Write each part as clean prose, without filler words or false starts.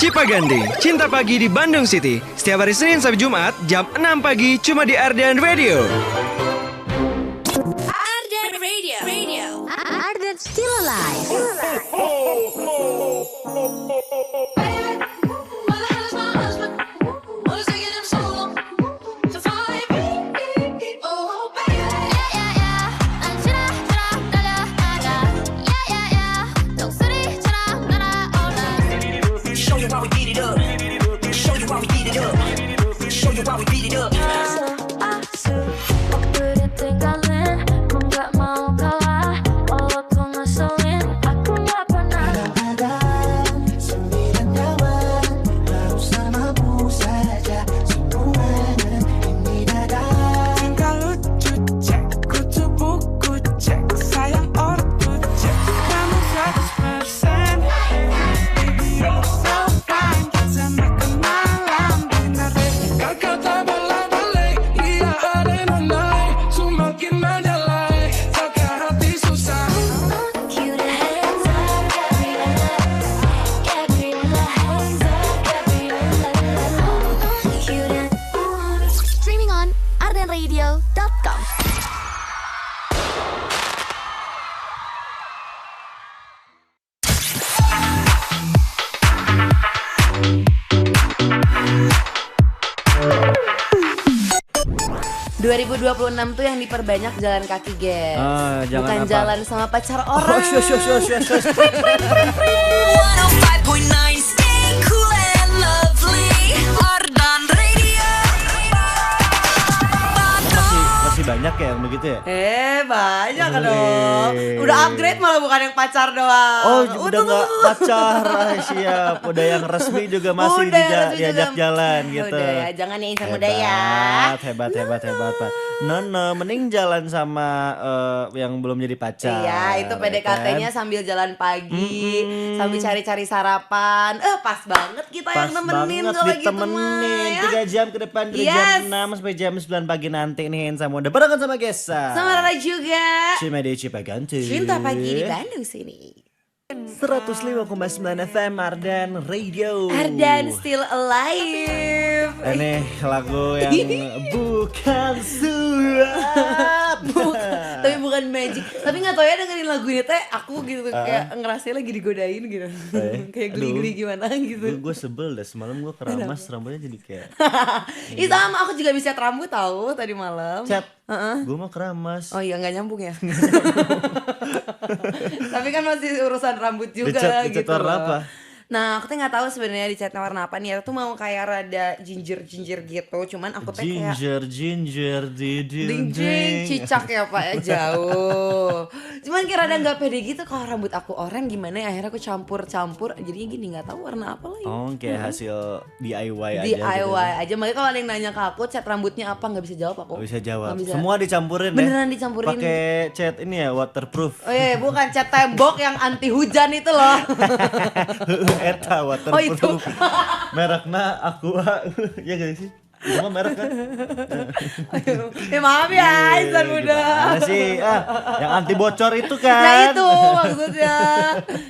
Cipaganti, Cinta Pagi di Bandung City. Setiap hari Senin sampai Jumat, jam 6 pagi, cuma di Ardan Radio. Ardan Radio. Ardan still alive. Radio.com. ...2026 tuh yang diperbanyak jalan kaki, guys. Jangan bukan apa? jalan sama pacar orang. Shush. 105.9 stay cool and lovely. Ardan Radio. Masih banyak ya yang begitu ya? Banyak Boleh. dong. Udah upgrade malah bukan yang pacar doang. Oh, udah nggak pacar, siap. Udah yang resmi juga masih Udah yang resmi diajak juga. jalan gitu. Udah ya, jangan yang insan muda ya. Hebat Pak. No, mending jalan sama yang belum jadi pacar. Iya, itu PDKT-nya kan? sambil jalan pagi, sambil cari-cari sarapan. Pas banget kita Pas yang nemenin banget kalau gitu mah ditemenin ya. 3 jam ke depan dari Yes. jam 6 sampai jam 9 pagi nanti nih sama udah barengan sama Gesa. Sama Rara juga. Cimedi Cipaganti. Cinta Pagi di Bandung sini. 105,9 FM Ardan Radio. Ardan still alive. Ini lagu yang bukan suap. Tapi bukan magic. Tapi nggak tahu ya dengerin lagu ini teh aku gitu kayak ngerasa lagi digodain gitu. Kayak geli-geli gimana gitu. Gue sebel dah semalam gue keramas rambutnya jadi kayak Ih sama aku juga bisa rambut tahu tadi malam. cat. Gue mah keramas. Oh iya nggak nyambung ya. Tapi kan masih urusan rambut juga Dicat gitu warna loh. apa? Nah aku tuh nggak tahu sebenarnya dicatnya warna apa nih. Aku tuh mau kayak rada ginger gitu. Cuman aku tuh kayak Ginger ding cicak ya pak ya jauh. Cuman kayak rada nggak pede gitu kalau rambut aku oranye gimana ya. Akhirnya aku campur jadinya gini nggak tahu warna apa lagi. Oh kayak hasil DIY aja DIY gitu. aja. Makanya kalau ada yang nanya ke aku cat rambutnya apa nggak bisa jawab aku. Gak bisa jawab. Nggak bisa. Semua dicampurin Beneran ya. dicampurin. Pakai cat ini ya waterproof. Oh iya bukan cat tembok yang anti hujan itu loh. Eta Oh, waterproof. itu. Mereknya Aqua. Ya gak sih? Itu mah merek kan? Ya maaf ya insan muda. Gimana sih? Yang anti bocor itu kan? Nah itu maksudnya.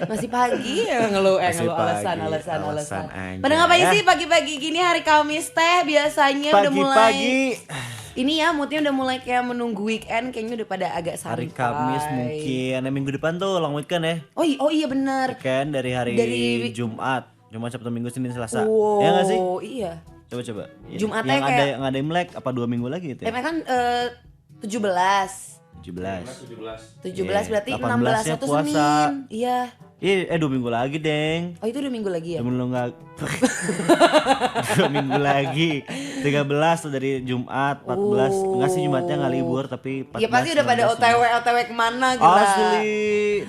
Masih pagi ya ngeluh Masih alasan. anjay. Pada ngapain sih pagi-pagi gini hari Kamis teh biasanya udah mulai. Pagi-pagi Ini ya moodnya udah mulai kayak menunggu weekend, kayaknya udah pada agak santai. hari Kamis mungkin, minggu depan tuh long weekend ya. Oh iya benar. Weekend dari hari Jumat, Sabtu, Minggu, Senin, Selasa. Wow, Ya nggak sih? iya. Coba. Jumatnya yang kayak- ada Imlek apa 2 minggu lagi gitu ya? Kan 17 17 berarti 18 16 nya itu puasa. Senin. Iya. 2 minggu lagi, Deng. Oh itu 2 minggu lagi ya? Temen lu nggak 2 minggu lagi 13 tuh dari Jumat 14 enggak sih Jumatnya nggak libur tapi 14 Ya pasti udah pada 19. OTW kemana gitu. Asli.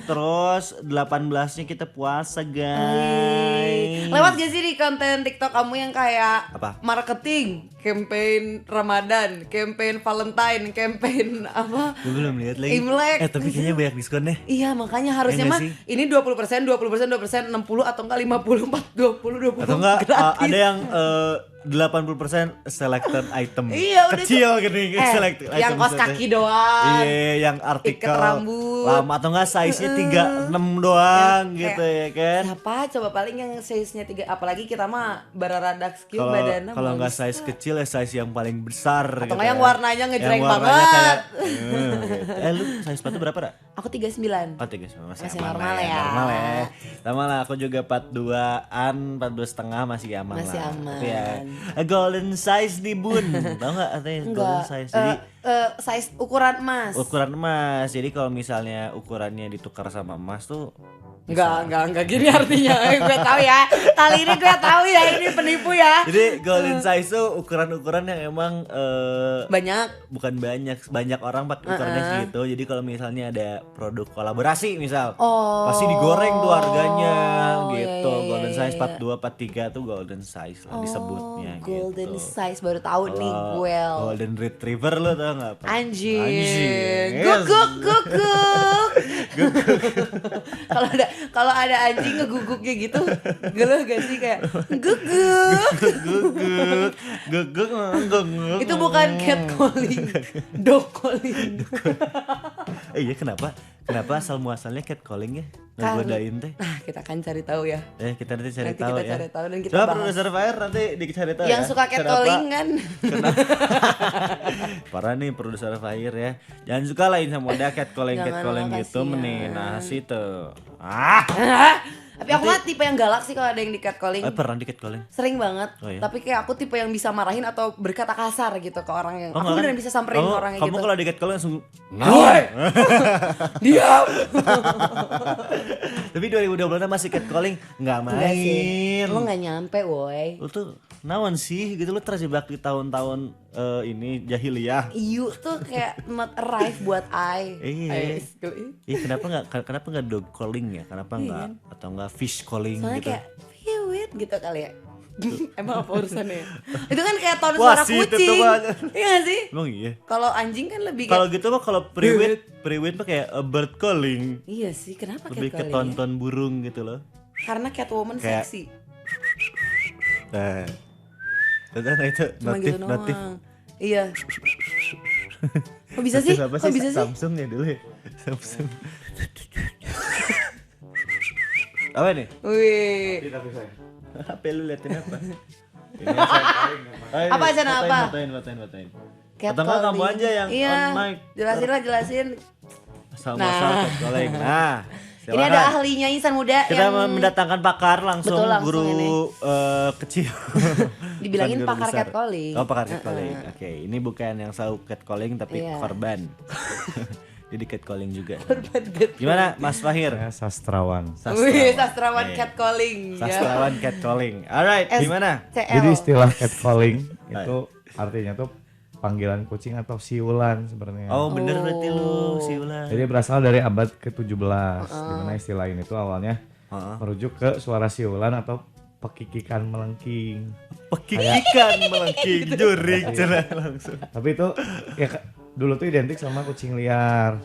Terus 18-nya kita puasa guys. Lewat gak sih di konten TikTok kamu yang kayak Apa? marketing, campaign Ramadan, campaign Valentine, campaign apa? Gue belum lihat lagi. Imlek. Tapi kayaknya banyak diskon deh. Iya makanya harusnya nggak mah sih? ini 20%, 60 atau enggak 50 atau enggak 50, 40, 20 Atau enggak gratis. ada yang 80% selected item. Iya, udah kecil gini selected item. yang kaos kaki doang. Iya, yang artikel Ikat rambut. lama atau enggak size-nya 36 doang Yang gitu kayak, ya kan. Siapa coba paling yang size-nya 3, apalagi kita mah bararadak skill Kalau badannya kalau nggak bagus. size kecil ya size yang paling besar Atau gitu nggak yang ya. warnanya ngejreng Yang warnanya banget. kayak, gitu. Lu size sepatu berapa, Ra? Aku 39. Oh, 39 masih Masih aman normal lah ya. Normal ya. Sama lah aku juga 42-an, 42,5 masih aman Masih lah. aman. Tapi ya, golden size nih Bun. Tahu nggak artinya golden Enggak. size? Jadi Size ukuran emas. ukuran emas. Jadi kalau misalnya ukurannya ditukar sama emas tuh Enggak gini artinya. Gue tahu ya. Kali ini gue tahu ya, ini penipu ya. jadi golden size tuh ukuran-ukuran yang emang Banyak. bukan banyak orang pakai ukurannya segitu. Jadi kalau misalnya ada produk kolaborasi misal, Oh. pasti digoreng tuh harganya Iya, gitu. iya, Golden iya, size iya. 42, 43 tuh golden size lah disebutnya Golden gitu. size baru tahu nih Kalau gue. Golden retriever lo tau nggak? apa? Anjing. Yes. Guguk. Kalau ada anjing ngeguguknya gitu, geluh gak sih kayak guguk. Guguk, guguk. Itu bukan catcalling, dog calling. Iya kenapa? Kenapa asal muasalnya catcalling ya? Kan- Ngegodain teh. Nah, kita akan cari tahu ya. Kita nanti cari Nanti tahu kita ya. cari tahu dan kita Coba bahas. produser Fire nanti dicari tahu Yang ya. suka catcalling kan. Parah nih produser Fire ya. Jangan suka lain sama dia catcalling Jangan, gitu kasihan. menih. Nah situ. Tapi aku mah tipe yang galak sih kalau ada yang di catcalling. Pernah di catcalling? Sering banget. Oh, iya? Tapi kayak aku tipe yang bisa marahin atau berkata kasar gitu ke orang yang. Aku enggak beneran kan? bisa samperin Kamu- orangnya Kamu gitu. kalau di catcalling langsung Woi! Diam. Tapi 2020 masih catcalling nggak Enggak sih. main. Lu gak nyampe woi. Lu tuh naon sih gitu lu terjebak di tahun-tahun ini jahiliyah. You tuh kayak not arrive buat I. Iya. I- Kenapa nggak dog calling ya? Kenapa nggak atau nggak fish calling Soalnya gitu? kayak feel gitu kali ya. Emang apa urusannya? Itu kan kayak tone Wah, suara sih, itu kucing. banget. Iya gak sih? Emang iya. Kalau anjing kan lebih Kalau kayak gitu mah kalau priwit mah kayak a bird calling. iya sih, kenapa Lebih ke catcalling ya? tonton burung gitu loh. Karena Catwoman Kayak- seksi. Nah. Tentang itu Cuma gitu notif. doang. Iya. Kok bisa sih? Apa Kok bisa sih? Samsung ya dulu ya. Samsung. Apa nih? Wih. HP lu liatin apa? Ini yang saya paling Apa aja, apa? Fotoin. Atau enggak kamu aja yang iya. on mic. Jelasin. Asal-asal Nah. catcalling. Nah, Ini ada silakan. ahlinya Insan Muda Kita yang mendatangkan pakar langsung, Betul, langsung guru ini. kecil. Dibilangin Bukan guru pakar besar. catcalling. Oh, pakar catcalling. Oke, ini bukan yang selalu catcalling tapi Iya. korban. Jadi catcalling juga. Korban catcalling. Gimana Mas Fahir? Saya sastrawan. Wih, sastrawan Iya. catcalling. Ya. Sastrawan catcalling. Alright, gimana? SCL. Jadi istilah catcalling itu artinya tuh panggilan kucing atau siulan sebenarnya. Oh, bener berarti lu si Ulan. Jadi berasal dari abad ke-17 di mana istilah ini tuh awalnya merujuk ke suara siulan atau pekikikan melengking. Pekikikan melengking jurik cenah langsung. Tapi itu ya dulu tuh identik sama kucing liar.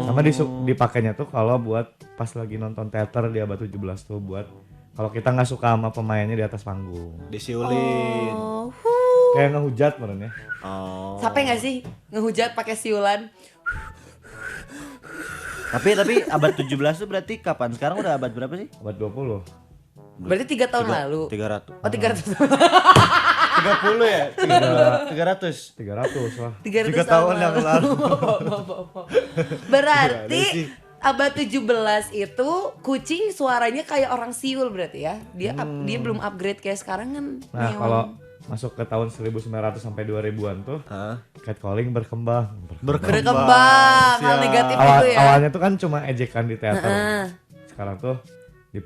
Sama dipakainya tuh kalau buat pas lagi nonton teater di abad 17 tuh buat kalau kita nggak suka sama pemainnya di atas panggung. Disiulin. Oh, Kayak ngehujat menurutnya. Oh. Capek gak sih ngehujat pakai siulan? Tapi abad 17 tuh berarti kapan? Sekarang udah abad berapa sih? Abad 20. Berarti 3 tahun lalu. 300. Oh 300 30 ya? 300. 300 lah. 300 3 tahun yang lalu. Berarti abad 17 itu kucing suaranya kayak orang siul berarti ya. Dia belum upgrade kayak sekarang kan. Nah, meong. kalau masuk ke tahun 1900 sampai 2000-an tuh catcalling berkembang. berkembang hal Siap. negatif itu ya. Awalnya tuh kan cuma ejekan di teater. Sekarang tuh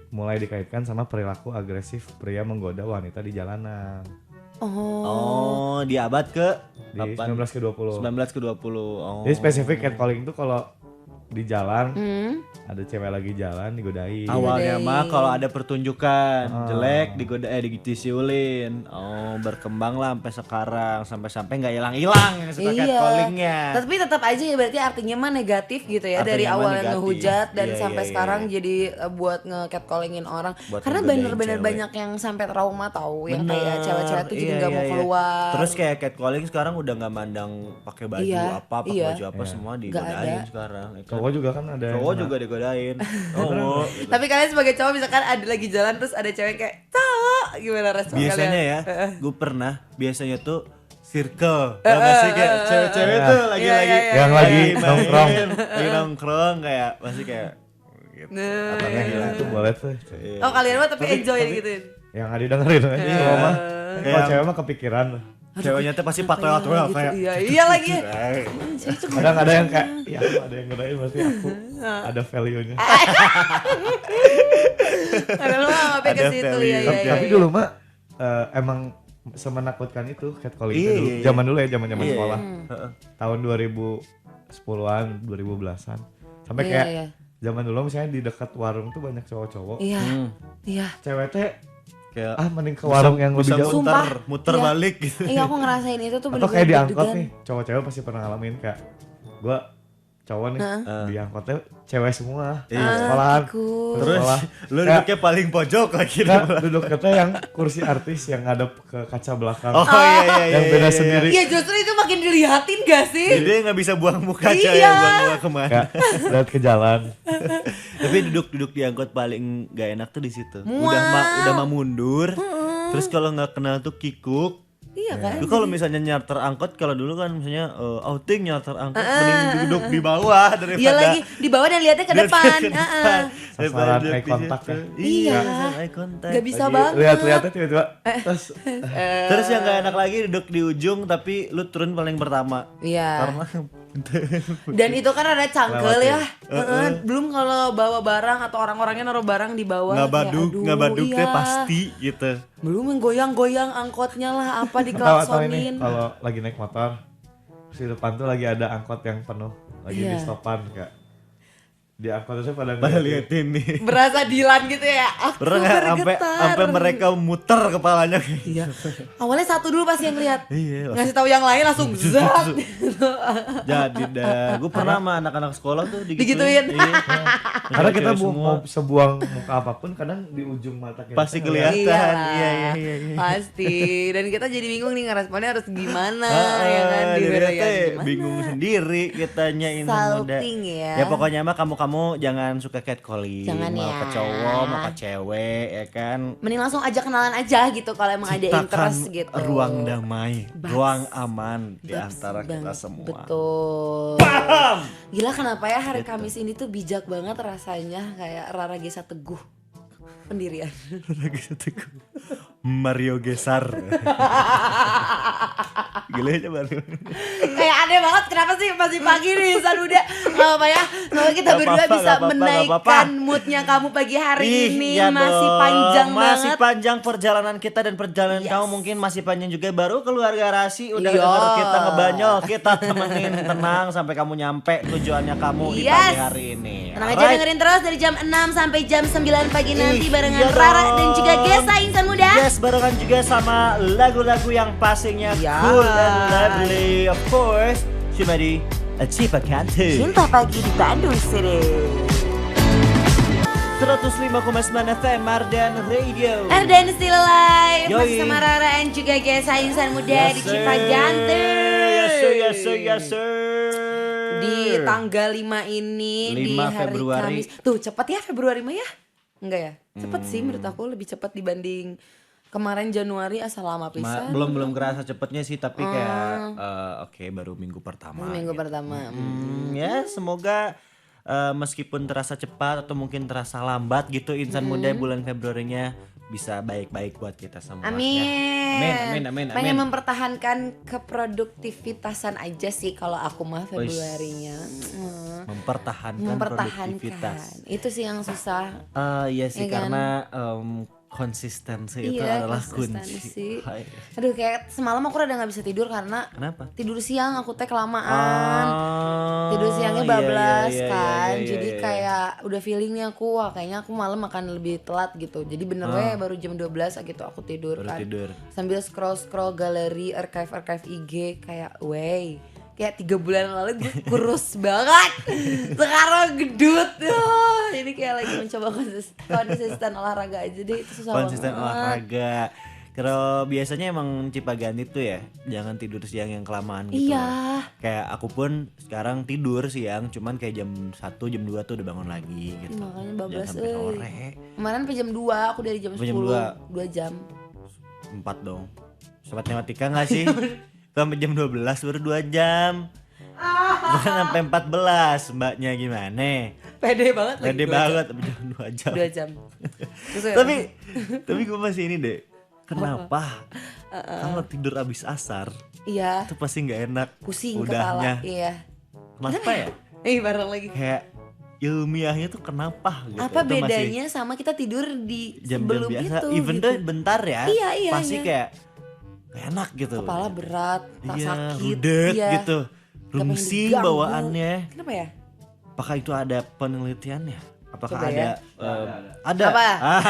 mulai dikaitkan sama perilaku agresif pria menggoda wanita di jalanan. Oh, di abad ke Di 19 ke 20. 19 ke 20. Oh. Jadi spesifik catcalling tuh kalau di jalan, ada cewek lagi jalan digodain. Awalnya mah kalau ada pertunjukan jelek disiulin. Berkembang lah sampai sekarang, sampai nggak hilang-hilang yang suka catcallingnya. Tapi tetap aja ya berarti artinya mah negatif gitu ya, Artinya dari mah awalnya negatif. ngehujat dan Iya, sampai iya, sekarang iya. jadi buat nge-catcallingin orang. Buat Karena ngegodain bener-bener cewek. banyak yang sampai trauma tahu, yang Bener, kayak cewek-cewek tuh jadi iya, nggak mau iya. keluar. Terus kayak catcalling sekarang udah nggak mandang pakai baju Iya, pakai iya. baju apa semua Nggak digodain ada. sekarang. Ya kan? Cowok juga kan ada. yang Cowok kena. juga digodain. Cowok. gitu. Tapi kalian sebagai cowok misalkan ada lagi jalan terus ada cewek kayak cowok, gimana respon Biasanya kalian? ya, gue pernah biasanya tuh circle, tau gak sih kayak cewek-cewek tuh lagi-lagi Yang lagi main, nongkrong. lagi nongkrong kayak masih kayak gitu. Ataunya gila. Itu boleh tuh. Oh kalian mah tapi enjoy gituin. Yang Adi dengerin aja cowok mah. Kalau Kayak- cewek mah kepikiran. Ceweknya tuh pasti patoel-toel Gitu. kayak Iya lagi. Kadang ada yang kayak, ya ada yang godain pasti aku ada value-nya. Karena lu mah sampai ke Ada situ value. ya ya. Tapi dulu mah emang semenakutkan itu catcalling itu Iya, dulu. iya, iya. Zaman dulu ya, zaman Iya, sekolah. Heeh. Tahun 2010-an, 2010-an. Sampai Iya, kayak iya. zaman dulu misalnya di dekat warung tuh banyak cowok-cowok. Iya. Iya. Cewek teh kayak mending ke warung yang lebih bisa jauh. Sumpah. muter Iya. balik gitu. Iya aku ngerasain itu tuh Atau kayak di angkot deg-degan. nih, cowok-cewek pasti pernah ngalamin kayak gua cowok nih di angkotnya cewek semua sekolahan. Ikut. Terus Sekolah. lu Kayak- duduknya paling pojok lagi. Nah, duduknya yang kursi artis yang ngadep ke kaca belakang. Oh iya yang beda sendiri. Iya justru itu makin dilihatin gak sih? Jadi dia nggak bisa buang muka aja Iya. ya, buang muka kemana. Kayak lihat ke jalan. Tapi duduk di angkot paling gak enak tuh di situ. Mual. Udah mah mundur. Terus kalau nggak kenal tuh kikuk. Iya kan? Itu kalau misalnya nyarter angkot, kalau dulu kan misalnya outing nyarter angkot mending duduk di bawah daripada Iya lagi di bawah dan lihatnya ke depan. ke depan. Daripada Sasaran duduk eye di contact situ. ya. Iya. sasaran eye contact. Gak bisa Lagi banget. lihat-lihatnya tiba-tiba terus Terus yang gak enak lagi duduk di ujung tapi lu turun paling pertama. Iya. Karena Dan itu kan ada cangkel Lewat ya. Belum kalau bawa barang atau orang-orangnya naruh barang di bawah. nggak kayak, baduk, aduh, nggak baduknya iya. pasti gitu. Belum yang goyang-goyang angkotnya lah apa atau ini diklaksonin. kalau lagi naik motor terus di depan tuh lagi ada angkot yang penuh lagi di Iya. stopan kayak di angkot itu pada Pada ngeliatin. liatin nih. Berasa Dilan gitu ya. Aku Pernah nggak bergetar. sampai mereka muter kepalanya kayak Iya. Awalnya satu dulu pasti yang lihat. Iya, Ngasih tahu yang lain langsung zat. jadi dah. Gue pernah sama anak-anak sekolah tuh Digituin. Iya. Karena kita Cewek semua. mau sebuang muka apapun kadang di ujung mata kita Pasti tuh ngeliat. kelihatan. Iya, Iya. pasti. Dan kita jadi bingung nih ngeresponnya harus gimana Ah, ya kan jadi digodain teh gimana. bingung sendiri kitanya insan muda. Salting ya. Ya pokoknya mah kamu jangan suka catcalling. Jangan mau ya. ke cowok, mau ke cewek ya kan. Mending langsung aja kenalan aja gitu kalau emang ada interest gitu. ruang damai, Bas. ruang aman di Babs antara kita banget. semua. Betul. Gila kenapa ya hari Kamis ini tuh bijak banget rasanya kayak Rara Gesa Teguh pendirian. Lagi seteku. Mario Gesar. Gila aja Mario. Kayak aneh banget kenapa sih masih pagi nih Insan Muda. Gak apa ya. Semoga kita Gak berdua apa-apa, bisa gak apa-apa, menaikkan gak apa-apa. moodnya kamu pagi hari ini. iya Masih dong. panjang Masih banget. panjang perjalanan kita dan perjalanan Yes. kamu mungkin masih panjang juga. Baru keluar garasi udah Iya. denger kita ngebanyol. Kita temenin tenang sampai kamu nyampe tujuannya kamu di Yes. pagi hari ini. Tenang aja Alright. dengerin terus dari jam 6 sampai jam 9 pagi nanti barengan iya Rara dong. dan juga Gesa Insan Muda. Yes, barengan juga sama lagu-lagu yang pastinya Yes. cool and lovely. Of course, cuma di Cipa Kantu. Cinta pagi di Bandung City. 105,9 FM Mardan Radio. Erdan still alive Yoi. masih sama Rara dan juga Gesa Insan Muda di Cipaganti. Yes sir, yes sir, yes sir. Di tanggal 5 ini di 5 hari Februari. Kamis. Tuh cepet ya Februari mah ya? Enggak ya? Cepet sih menurut aku lebih cepet dibanding kemarin Januari asal lama pisan. Belum kerasa cepetnya sih tapi kayak oke, baru minggu pertama. Minggu gitu. pertama. Ya semoga meskipun terasa cepat atau mungkin terasa lambat gitu insan muda bulan Februarinya bisa baik-baik buat kita semua. Amin. Ya. Amin. Pengen mempertahankan keproduktivitasan aja sih kalau aku mah Februarinya. Mempertahankan produktivitas. Itu sih yang susah. Iya sih Ya kan? karena Konsistensi itu Iya, adalah konsistensi. kunci. Hai. Aduh kayak semalam aku udah gak bisa tidur karena Kenapa? tidur siang aku teh kelamaan. Tidur siangnya Iya, bablas iya, iya, kan. iya, Jadi iya. kayak udah feelingnya aku wah kayaknya aku malam akan lebih telat gitu. Jadi bener we baru jam 12 gitu aku tidur Baru kan. tidur. Sambil scroll galeri archive IG kayak wey. Kayak 3 bulan lalu gue kurus banget. Sekarang gedut. Ini kayak lagi mencoba konsisten olahraga aja deh, itu susah Konsisten banget. olahraga. Kalau biasanya emang Cipaganti tuh ya, jangan tidur siang yang kelamaan gitu. Iya. Kayak aku pun sekarang tidur siang, cuman kayak jam 1, jam 2 tuh udah bangun lagi gitu. Makanya bablas Jangan sampai euy. sore. Kemarin sampai jam 2, aku dari jam 10. Sampai jam 2 jam. 4 dong. Sobat matematika gak sih? Sampai jam 12 baru 2 jam. Bukan sampai 14, mbaknya gimana? Pede banget lagi. Gede 2 banget sampai jam 2 jam. 2 jam. Terus ya, tapi gue masih ini deh. Kenapa? Kalau tidur abis asar iya, itu pasti nggak enak. pusing udahnya. kepala. Iya. Kenapa ya? Bareng lagi. Kayak ilmiahnya tuh kenapa gitu. Apa Itu masih bedanya sama kita tidur di jam-jam sebelum biasa, itu even gitu. though bentar ya. Iya, iya, pasti iya. kayak gak enak gitu. Kepala berat, tak Iya, sakit. rudet iya. gitu. Gak pengen Rungsing diganggu. bawaannya. Kenapa ya? Apakah itu ada penelitiannya? Apakah Coba ada? ya. Ada. Apa? Ah,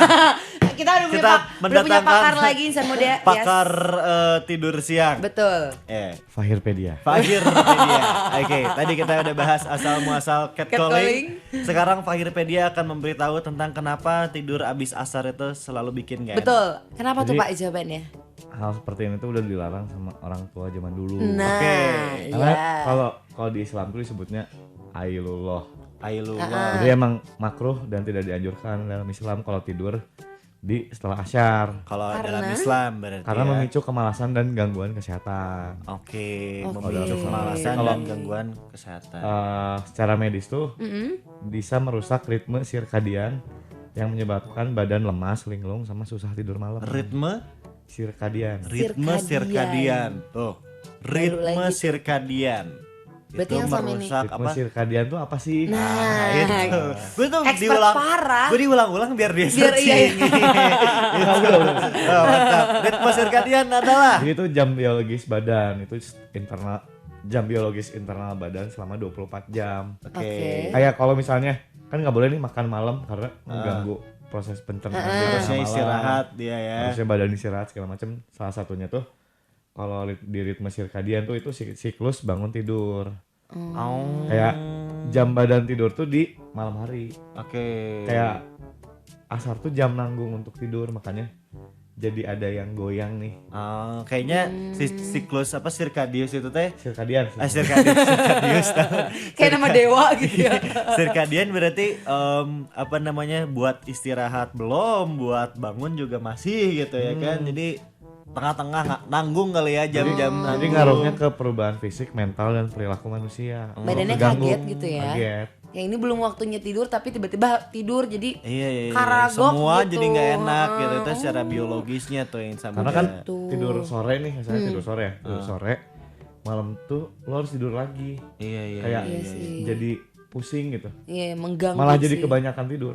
Kita udah punya, Kita udah punya mendatangkan pakar lagi insan muda. Yes. pakar tidur siang. Betul. Fahirpedia. Fahirpedia. Oke, tadi kita udah bahas asal muasal Catcalling. catcalling. Sekarang Fahirpedia akan memberitahu tentang kenapa tidur abis asar itu selalu bikin gak enak. Betul. Kenapa tuh Jadi- Pak jawabannya? Hal seperti ini tuh udah dilarang sama orang tua zaman dulu. Nah, Oke. Karena iya. kalau di Islam tuh disebutnya ailullah. Ailullah. Jadi emang makruh dan tidak dianjurkan dalam Islam kalau tidur di setelah asyar Kalau Karena? dalam Islam berarti karena ya. memicu kemalasan dan gangguan kesehatan. Oke, Oke. memicu kemalasan Kalau- dan gangguan kesehatan. Secara medis tuh Mm-mm. bisa merusak ritme sirkadian yang menyebabkan badan lemas, linglung, sama susah tidur malam. Ritme Sirkadian. sirkadian. Tuh. Baru Ritme lagi tuh. sirkadian. Berarti Itu yang selama ini- merusak Ritme apa? sirkadian tuh apa sih? Nah, itu. Gue tuh Expert parah. Gue diulang-ulang biar dia Biar iya, searching. Oh, mantap. Ritme sirkadian adalah Jadi itu jam biologis badan, itu jam biologis internal badan selama 24 jam. Oke. Kayak kalau misalnya kan nggak boleh nih makan malam karena mengganggu proses pencernaan kita harusnya malam. istirahat dia ya. Harusnya badan istirahat segala macam. Salah satunya tuh kalau di ritme sirkadian tuh itu siklus bangun tidur. Oh. Kayak jam badan tidur tuh di malam hari. Oke. Kayak asar tuh jam nanggung untuk tidur, makanya jadi ada yang goyang nih. Oh, kayaknya siklus apa sirkadius itu teh. Sirkadian. Sirkadius. Kayak nama dewa gitu ya. Sirkadian berarti apa namanya buat istirahat belum, buat bangun juga masih gitu ya kan. Jadi tengah-tengah nanggung kali ya jam-jam Jadi nanggung. ngaruhnya ke perubahan fisik, mental, dan perilaku manusia. Badannya Terganggu. kaget gitu ya. Kaget. Yang ini belum waktunya tidur tapi tiba-tiba tidur jadi Iya, iya, iya. karagok Semua gitu. jadi nggak enak gitu itu secara biologisnya tuh yang sama. Karena kan Tuh. tidur sore nih, misalnya tidur sore ya, tidur sore, malam tuh lo harus tidur lagi. Iya, iya. Kayak Iya sih. jadi pusing gitu. Iya mengganggu Malah jadi sih. kebanyakan tidur.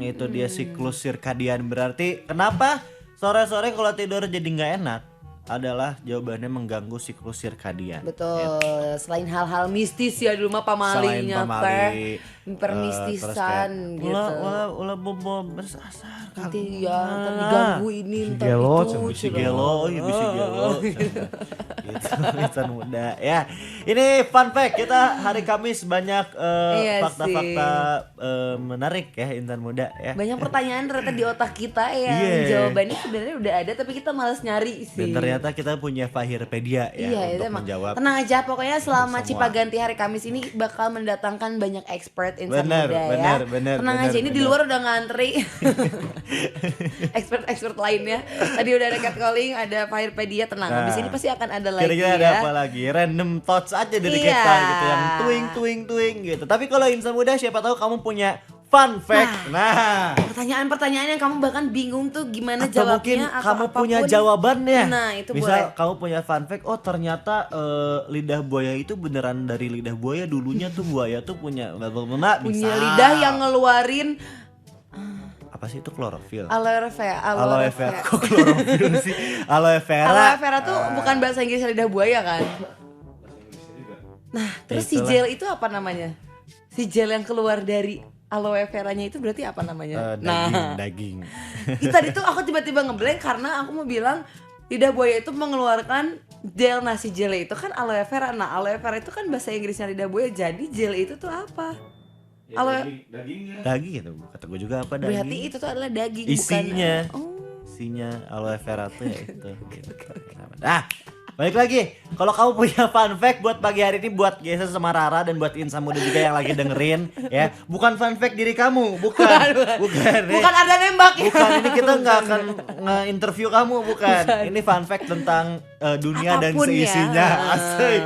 Itu dia siklus sirkadian. Berarti kenapa sore-sore kalau tidur jadi nggak enak? Adalah jawabannya mengganggu siklus sirkadian. Betul. Selain hal-hal mistis ya dulu mah pamalinya Selain pamali, permistisan gitu. Ulah bobo bersasar. Nanti ya ntar diganggu ini ntar gelo, itu. Bisi gelo, iya bisi gelo. Gitu, insan muda. Ya, ini fun fact kita hari Kamis banyak Iya fakta-fakta menarik ya insan muda ya. Banyak pertanyaan ternyata di otak kita yang Iya. jawabannya sebenarnya udah ada tapi kita malas nyari sih. Dan ternyata kita punya Fahirpedia ya Iya, itu untuk emang. menjawab. Tenang aja, pokoknya selama semua. Cipaganti hari Kamis ini bakal mendatangkan banyak expert insan Benar, muda benar, ya. benar, Tenang benar, aja, ini di benar. luar udah ngantri. Expert-expert lainnya. Tadi udah ada catcalling, ada Firepedia, tenang. Nah, Habis ini pasti akan ada lagi Kira-kira ada ya. apa lagi? Random thoughts aja dari Iya. kita gitu yang tuing gitu. Tapi kalau insan muda siapa tahu kamu punya fun fact. Nah, Pertanyaan-pertanyaan yang kamu bahkan bingung tuh gimana atau mungkin jawabnya atau kamu punya apapun. jawabannya. Nah, itu Misal boleh. kamu punya fun fact, oh ternyata lidah buaya itu beneran dari lidah buaya. Dulunya tuh buaya tuh punya Punya lidah yang ngeluarin apa Apa sih itu klorofil? Aloe vera. Aloe vera. Kok klorofil sih? Aloe vera. Aloe vera tuh bukan bahasa Inggris lidah buaya kan? Nah, terus si Itulah. gel itu apa namanya? Si gel yang keluar dari aloe veranya itu berarti apa namanya? Daging. Itu tadi tuh aku tiba-tiba ngeblank karena aku mau bilang lidah buaya itu mengeluarkan gel. Nah, si gel itu kan aloe vera. Nah, aloe vera itu kan bahasa Inggrisnya lidah buaya. Jadi gel itu tuh apa? Aloe Daging itu kata gue juga apa daging. berarti itu tuh adalah daging Isinya. bukan. Oh. Isinya aloe vera tuh ya itu. Gitu. Nah, balik lagi. Kalau kamu punya fun fact buat pagi hari ini buat Gesa sama Rara dan buat Insan Muda juga yang lagi dengerin ya. Bukan fun fact diri kamu, bukan. Bukan. Bukan ada nembak ya. Bukan, ini kita nggak akan nge-interview kamu, bukan. Ini fun fact tentang dunia Apapun dan ya. seisinya. Asik.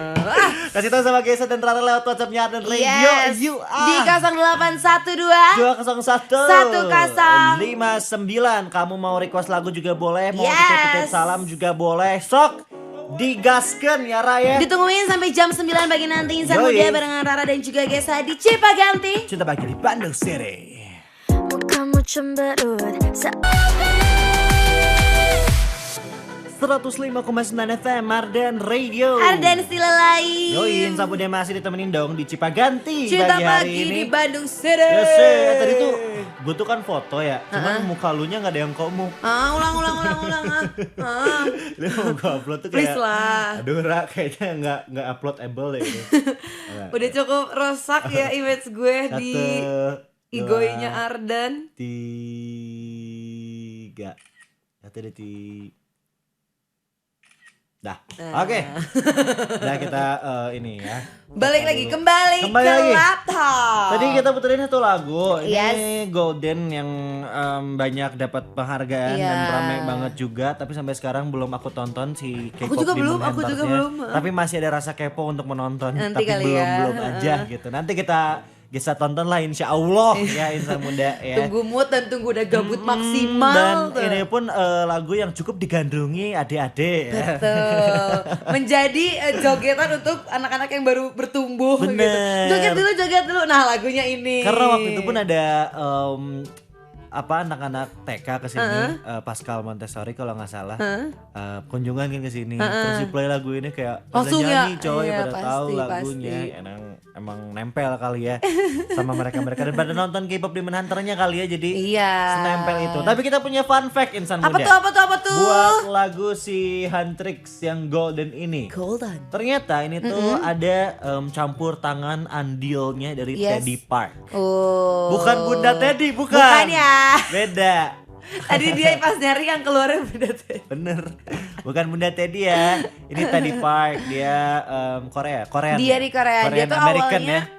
Kasih tahu sama Gesa dan Rara lewat WhatsApp-nya Ardan Radio. Yes. You Di 0812 201 59. Kamu mau request lagu juga boleh, mau Yes. titip-titip salam juga boleh. Sok digaskan ya Raya. ditungguin sampai jam 9 pagi nanti Insan Yoi. Muda barengan Rara dan juga Gesa di Cipaganti. Cinta pagi di Bandung City. Kamu cemberut 105,9 FM Ardan Radio. Ardan Still Alive. Yoin, Sabu Deh masih ditemenin dong di Cipaganti Cinta pagi hari pagi ini. di Bandung City. Yes, tadi tuh gue tuh kan foto ya, cuman muka lu nya gak ada yang komu. Ulang. Ini mau gue upload tuh Please kayak, lah. aduh Ra, kayaknya nggak uploadable deh ini. Udah cukup rusak ya image gue di igoinya Ardan. 3. Satu deh Dah, Nah. oke. Nah kita ini ya. Balik lagi kembali Kembali ke lagi. laptop. Tadi kita puterin satu lagu. Ini Yes. Golden yang banyak dapat penghargaan Iya. dan ramai banget juga. Tapi sampai sekarang belum aku tonton si K-pop Aku juga Demon belum, aku juga Hunters-nya. belum. Tapi masih ada rasa kepo untuk menonton. Nanti Tapi kali belum ya. belum aja gitu. Nanti kita bisa tonton lah insya Allah ya Insan Muda ya. Tunggu mood dan tunggu udah gabut Dan maksimal tuh. ini pun lagu yang cukup digandrungi adik-adik ya. Betul. Menjadi jogetan untuk anak-anak yang baru bertumbuh gitu. Bener. Joget dulu. Nah, lagunya ini. Karena waktu itu pun ada anak-anak TK kesini, Pascal Montessori kalau nggak salah, kunjungan kan kesini, terus di play lagu ini kayak pada Langsung ya? nyanyi coy, Iya, pada pasti, tahu lagunya, emang nempel kali ya sama mereka dan pada nonton K-pop Demon Hunter-nya kali ya, jadi Iya. senempel itu. Tapi kita punya fun fact Insan Apa Muda. tuh? Buat lagu si Huntrix yang Golden ini. Golden. Ternyata ini tuh ada campur tangan andilnya dari Yes. Teddy Park. Oh. Bukan Bunda Teddy, bukan. Bukan ya. Beda. Tadi dia pas nyari yang keluarnya beda tuh. Bener. Bukan Bunda Teddy ya. Ini Teddy Park. Dia Korean. Dia di Korea. Dia tuh American awalnya ya.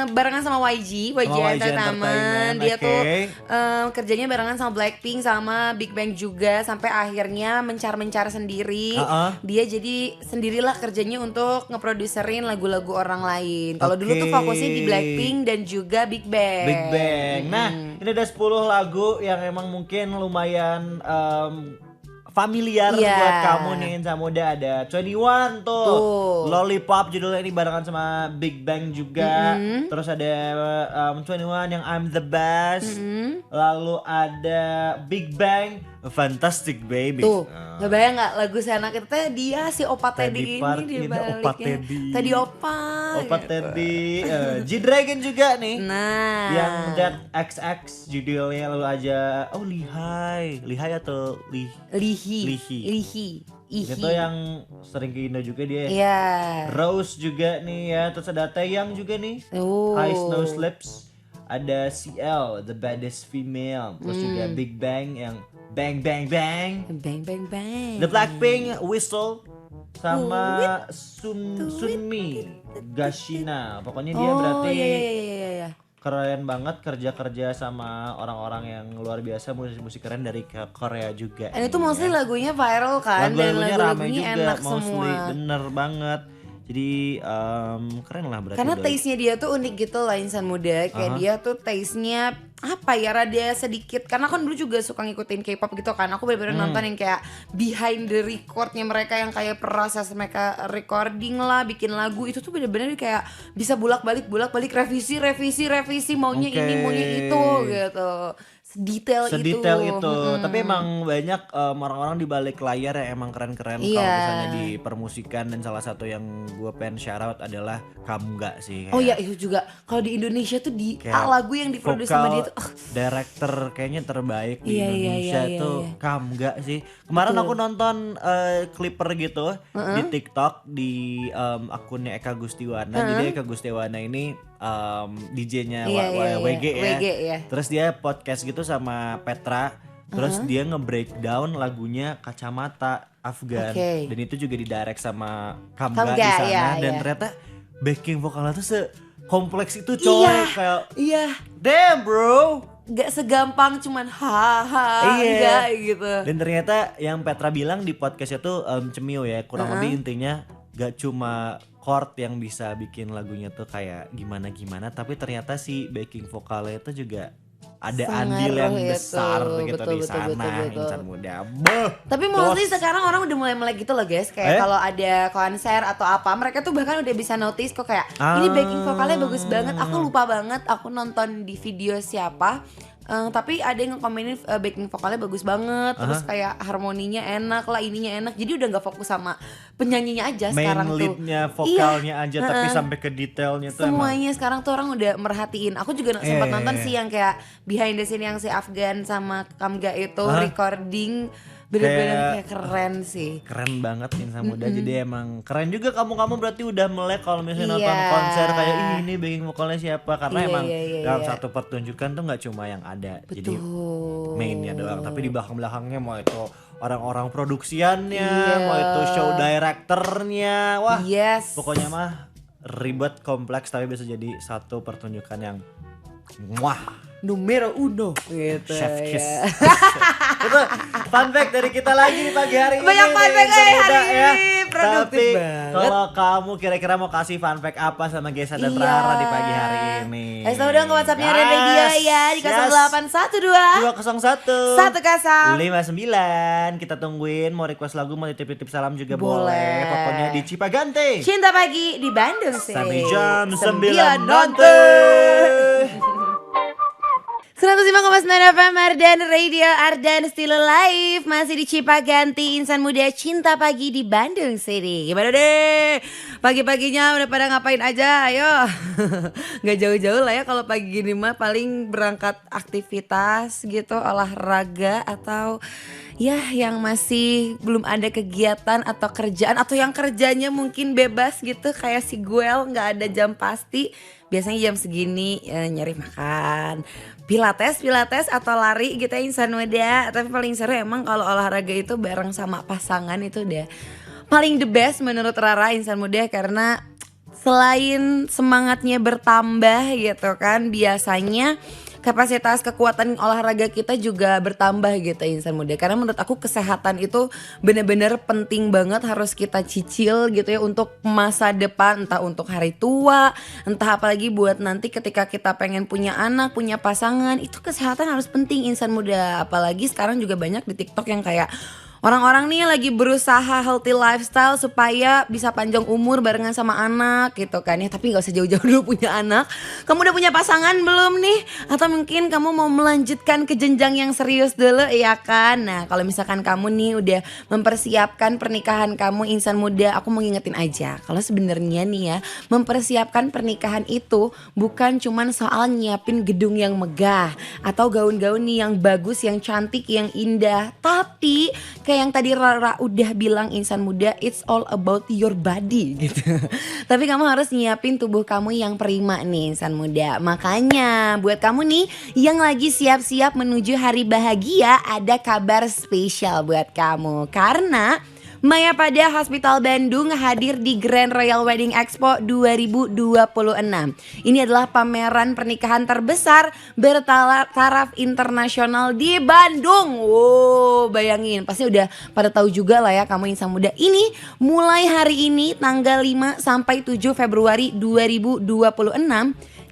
barengan sama YG Sama YG Entertainment. Entertainment, Dia oke. tuh kerjanya barengan sama Blackpink sama Big Bang juga sampai akhirnya mencar sendiri. Dia jadi sendirilah kerjanya untuk ngeproduserin lagu-lagu orang lain. Kalau dulu tuh Oke. fokusnya di Blackpink dan juga Big Bang. Big Bang. Nah, ini ada 10 lagu yang emang mungkin lumayan familiar Iya. buat kamu nih Insan Muda. Ada 21 Tuh. Lollipop judulnya ini barengan sama Big Bang juga. Terus ada 21 yang I'm the Best. Lalu ada Big Bang Fantastic Baby. Tuh, ngebayang gak lagu seenak itu teh dia si Opa Teddy Teddy Park ini di ini, baliknya. Opa Teddy. Teddy Opa. Opa gitu. Teddy, G-Dragon juga nih. Nah, Yang That XX judulnya lalu aja Lihai atau Lihi. Itu yang sering ke Indo juga dia ya. Iya. Rose juga nih ya. Terus ada Taeyang juga nih. Oh. High Snow Slips. Ada CL The Baddest Female. Terus juga Big Bang yang Bang Bang Bang. Bang bang bang. The Blackpink Whistle sama Sunmi Gashina. Pokoknya dia berarti iya. keren banget kerja sama orang-orang yang luar biasa, musisi-musisi keren dari Korea juga. Dan itu mostly lagunya viral kan dan Lagu-lagunya rame lagu-lagunya juga, enak mostly semua. bener banget. Jadi keren lah berarti. Karena Doi. taste-nya dia tuh unik gitu lah Insan Muda. Kayak dia tuh taste-nya apa ya, rada sedikit. Karena kan dulu juga suka ngikutin K-pop gitu kan. Aku bener-bener nonton yang kayak behind the record-nya mereka, yang kayak proses mereka recording lah, bikin lagu. Itu tuh bener-bener kayak bisa bolak-balik revisi maunya Oke. ini maunya itu gitu. sedetail itu. Tapi emang banyak orang-orang di balik layar yang emang keren-keren kalau Iya. misalnya di permusikan, dan salah satu yang gue pengen shout out adalah Kamga sih. Oh ya itu juga kalau di Indonesia tuh di Kayak lagu yang diproduksi sama dia tuh director kayaknya terbaik di Iya, iya, Indonesia iya, itu iya. Kamga sih. Kemarin aku nonton clipper gitu di TikTok di akunnya Eka Gustiwana. Jadi Eka Gustiwana ini DJ-nya Iya, iya, iya. WG ya. WG, ya. Terus dia podcast gitu sama Petra. Terus dia nge-breakdown lagunya Kacamata Afgan. Oke. Dan itu juga didirect sama Kamga Kamga, di sana. iya, Dan iya. ternyata backing vokalnya tuh sekompleks itu coy. Iya. Kayak Iya, damn bro. nggak segampang cuman haha Iya. enggak gitu. Dan ternyata yang Petra bilang di podcastnya tuh cemio ya. Kurang lebih intinya gak cuma chord yang bisa bikin lagunya tuh kayak gimana-gimana, tapi ternyata si backing vokalnya itu juga ada andil yang Pengaruh itu. besar gitu Betul, di betul, sana. betul. Insan muda. Beuh. Tapi mostly sekarang orang udah mulai melek gitu loh guys. Kayak kalau ada konser atau apa, mereka tuh bahkan udah bisa notice kok kayak ini backing vokalnya bagus banget. Aku lupa banget aku nonton di video siapa. Tapi ada yang ngekomenin backing vokalnya bagus banget. Terus kayak harmoninya enak lah, ininya enak. Jadi udah gak fokus sama penyanyinya aja Main sekarang tuh. leadnya, vokalnya Iya, aja, tapi sampai ke detailnya tuh emang. semuanya sekarang tuh orang udah merhatiin. Aku juga sempat nonton sih yang kayak behind the scene yang si Afgan sama Kamga itu recording, bener-bener kayak keren sih. Keren banget insan muda. Jadi emang keren juga kamu berarti udah melek kalau misalnya nonton Iya. konser kayak "Ih, ini backing vokalnya siapa?" Karena Iya, emang iya, dalam iya. satu pertunjukan tuh nggak cuma yang ada. Jadi Betul. mainnya doang, tapi di belakang-belakangnya mau itu orang-orang produksiannya, Iya. mau itu show directornya. Wah, Yes. pokoknya mah ribet, kompleks, tapi bisa jadi satu pertunjukan yang wah, Numero uno gitu chef kiss. ya. Itu fun fact dari kita lagi di pagi hari ini. Banyak fun nih, fact Insan hari Muda, ini. Produktif Tapi banget. kalau kamu kira-kira mau kasih fun fact apa sama Gesa dan Iya. Rara di pagi hari ini? Kasih tau dong ke WhatsApp-nya Ren Radio ya di 0812 201 1 59. Kita tungguin, mau request lagu, mau titip-titip salam juga boleh. Pokoknya di Cipagante. Cinta Pagi di Bandung sih. Sampai jam 9 nanti. 105,9 FM Ardan Radio, Ardan Still Alive. Masih di Cipaganti, Insan Muda Cinta Pagi di Bandung City. Gimana deh? Pagi-paginya udah pada ngapain aja? Ayo. Gak jauh-jauh lah ya kalau pagi gini mah paling berangkat aktivitas gitu, olahraga atau ya yang masih belum ada kegiatan atau kerjaan, atau yang kerjanya mungkin bebas gitu kayak si Guel, nggak ada jam pasti. Biasanya jam segini nyari makan, pilates atau lari gitu ya Insan Muda. Tapi paling seru emang kalau olahraga itu bareng sama pasangan, itu udah paling the best menurut Rara Insan Muda. Karena selain semangatnya bertambah gitu kan, biasanya kapasitas kekuatan olahraga kita juga bertambah gitu Insan Muda. Karena menurut aku kesehatan itu benar-benar penting banget, harus kita cicil gitu ya untuk masa depan, entah untuk hari tua, entah apalagi buat nanti ketika kita pengen punya anak, punya pasangan. Itu kesehatan harus penting Insan Muda. Apalagi sekarang juga banyak di TikTok yang kayak orang-orang nih lagi berusaha healthy lifestyle supaya bisa panjang umur barengan sama anak gitu kan ya. Tapi gak usah jauh-jauh dulu punya anak. Kamu udah punya pasangan belum nih? Atau mungkin kamu mau melanjutkan ke jenjang yang serius dulu ya kan? Nah kalau misalkan kamu nih udah mempersiapkan pernikahan kamu Insan Muda, aku mau ngingetin aja kalau sebenarnya nih ya, mempersiapkan pernikahan itu bukan cuman soal nyiapin gedung yang megah atau gaun-gaun nih yang bagus, yang cantik, yang indah. Tapi kayak yang tadi Rara udah bilang Insan Muda, it's all about your body gitu. Tapi kamu harus nyiapin tubuh kamu yang prima nih Insan Muda. Makanya buat kamu nih yang lagi siap-siap menuju hari bahagia, ada kabar spesial buat kamu. Karena Mayapada Hospital Bandung hadir di Grand Royal Wedding Expo 2026. Ini adalah pameran pernikahan terbesar bertaraf internasional di Bandung. Wow, bayangin, pasti udah pada tahu juga lah ya kamu Insan Muda. Ini mulai hari ini tanggal 5 sampai 7 Februari 2026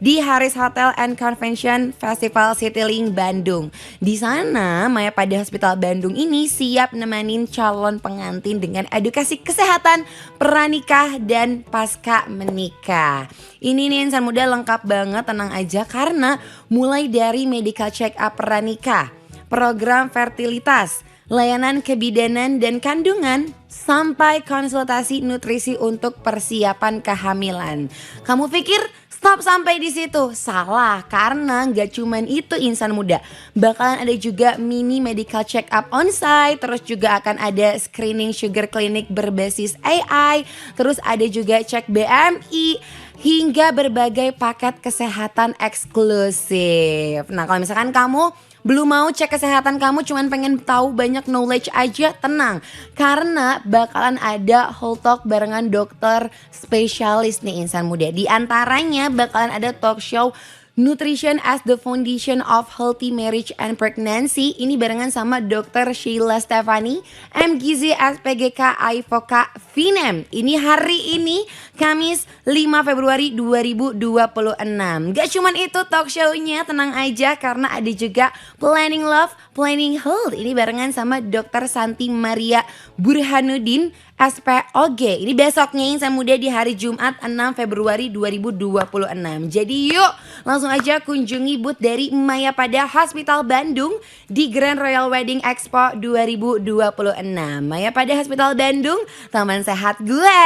di Haris Hotel and Convention Festival Citylink Bandung. Di sana Maya pada Hospital Bandung ini siap nemenin calon pengantin dengan edukasi kesehatan pranikah dan pasca menikah. Ini nih insan muda lengkap banget, tenang aja karena mulai dari medical check up pranikah, program fertilitas, layanan kebidanan dan kandungan, sampai konsultasi nutrisi untuk persiapan kehamilan. Kamu pikir stop sampai di situ? Salah, karena nggak cuman itu insan muda. Bakalan ada juga mini medical check up on-site, terus juga akan ada screening sugar clinic berbasis AI, terus ada juga cek BMI, hingga berbagai paket kesehatan eksklusif. Nah kalau misalkan kamu belum mau cek kesehatan kamu, cuman pengen tahu banyak knowledge aja, tenang. Karena bakalan ada whole talk barengan dokter spesialis nih insan muda. Di antaranya bakalan ada talk show Nutrition as the Foundation of Healthy Marriage and Pregnancy. Ini barengan sama Dr. Sheila Stefani, MGZ SPGK IVOKA FINEM. Ini hari ini Kamis 5 Februari 2026. Gak cuman itu talk show-nya, tenang aja karena ada juga Planning Love, Planning Health. Ini barengan sama Dr. Santi Maria Burhanuddin SPOG. Ini besoknya insan muda di hari Jumat 6 Februari 2026. Jadi yuk langsung aja kunjungi booth dari Maya pada Hospital Bandung di Grand Royal Wedding Expo 2026. Maya pada Hospital Bandung, taman sehat gue.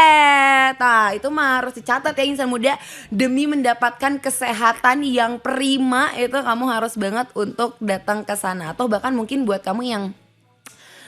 Nah itu mah harus dicatat ya insan muda. Demi mendapatkan kesehatan yang prima itu kamu harus banget untuk datang ke sana. Atau bahkan mungkin buat kamu yang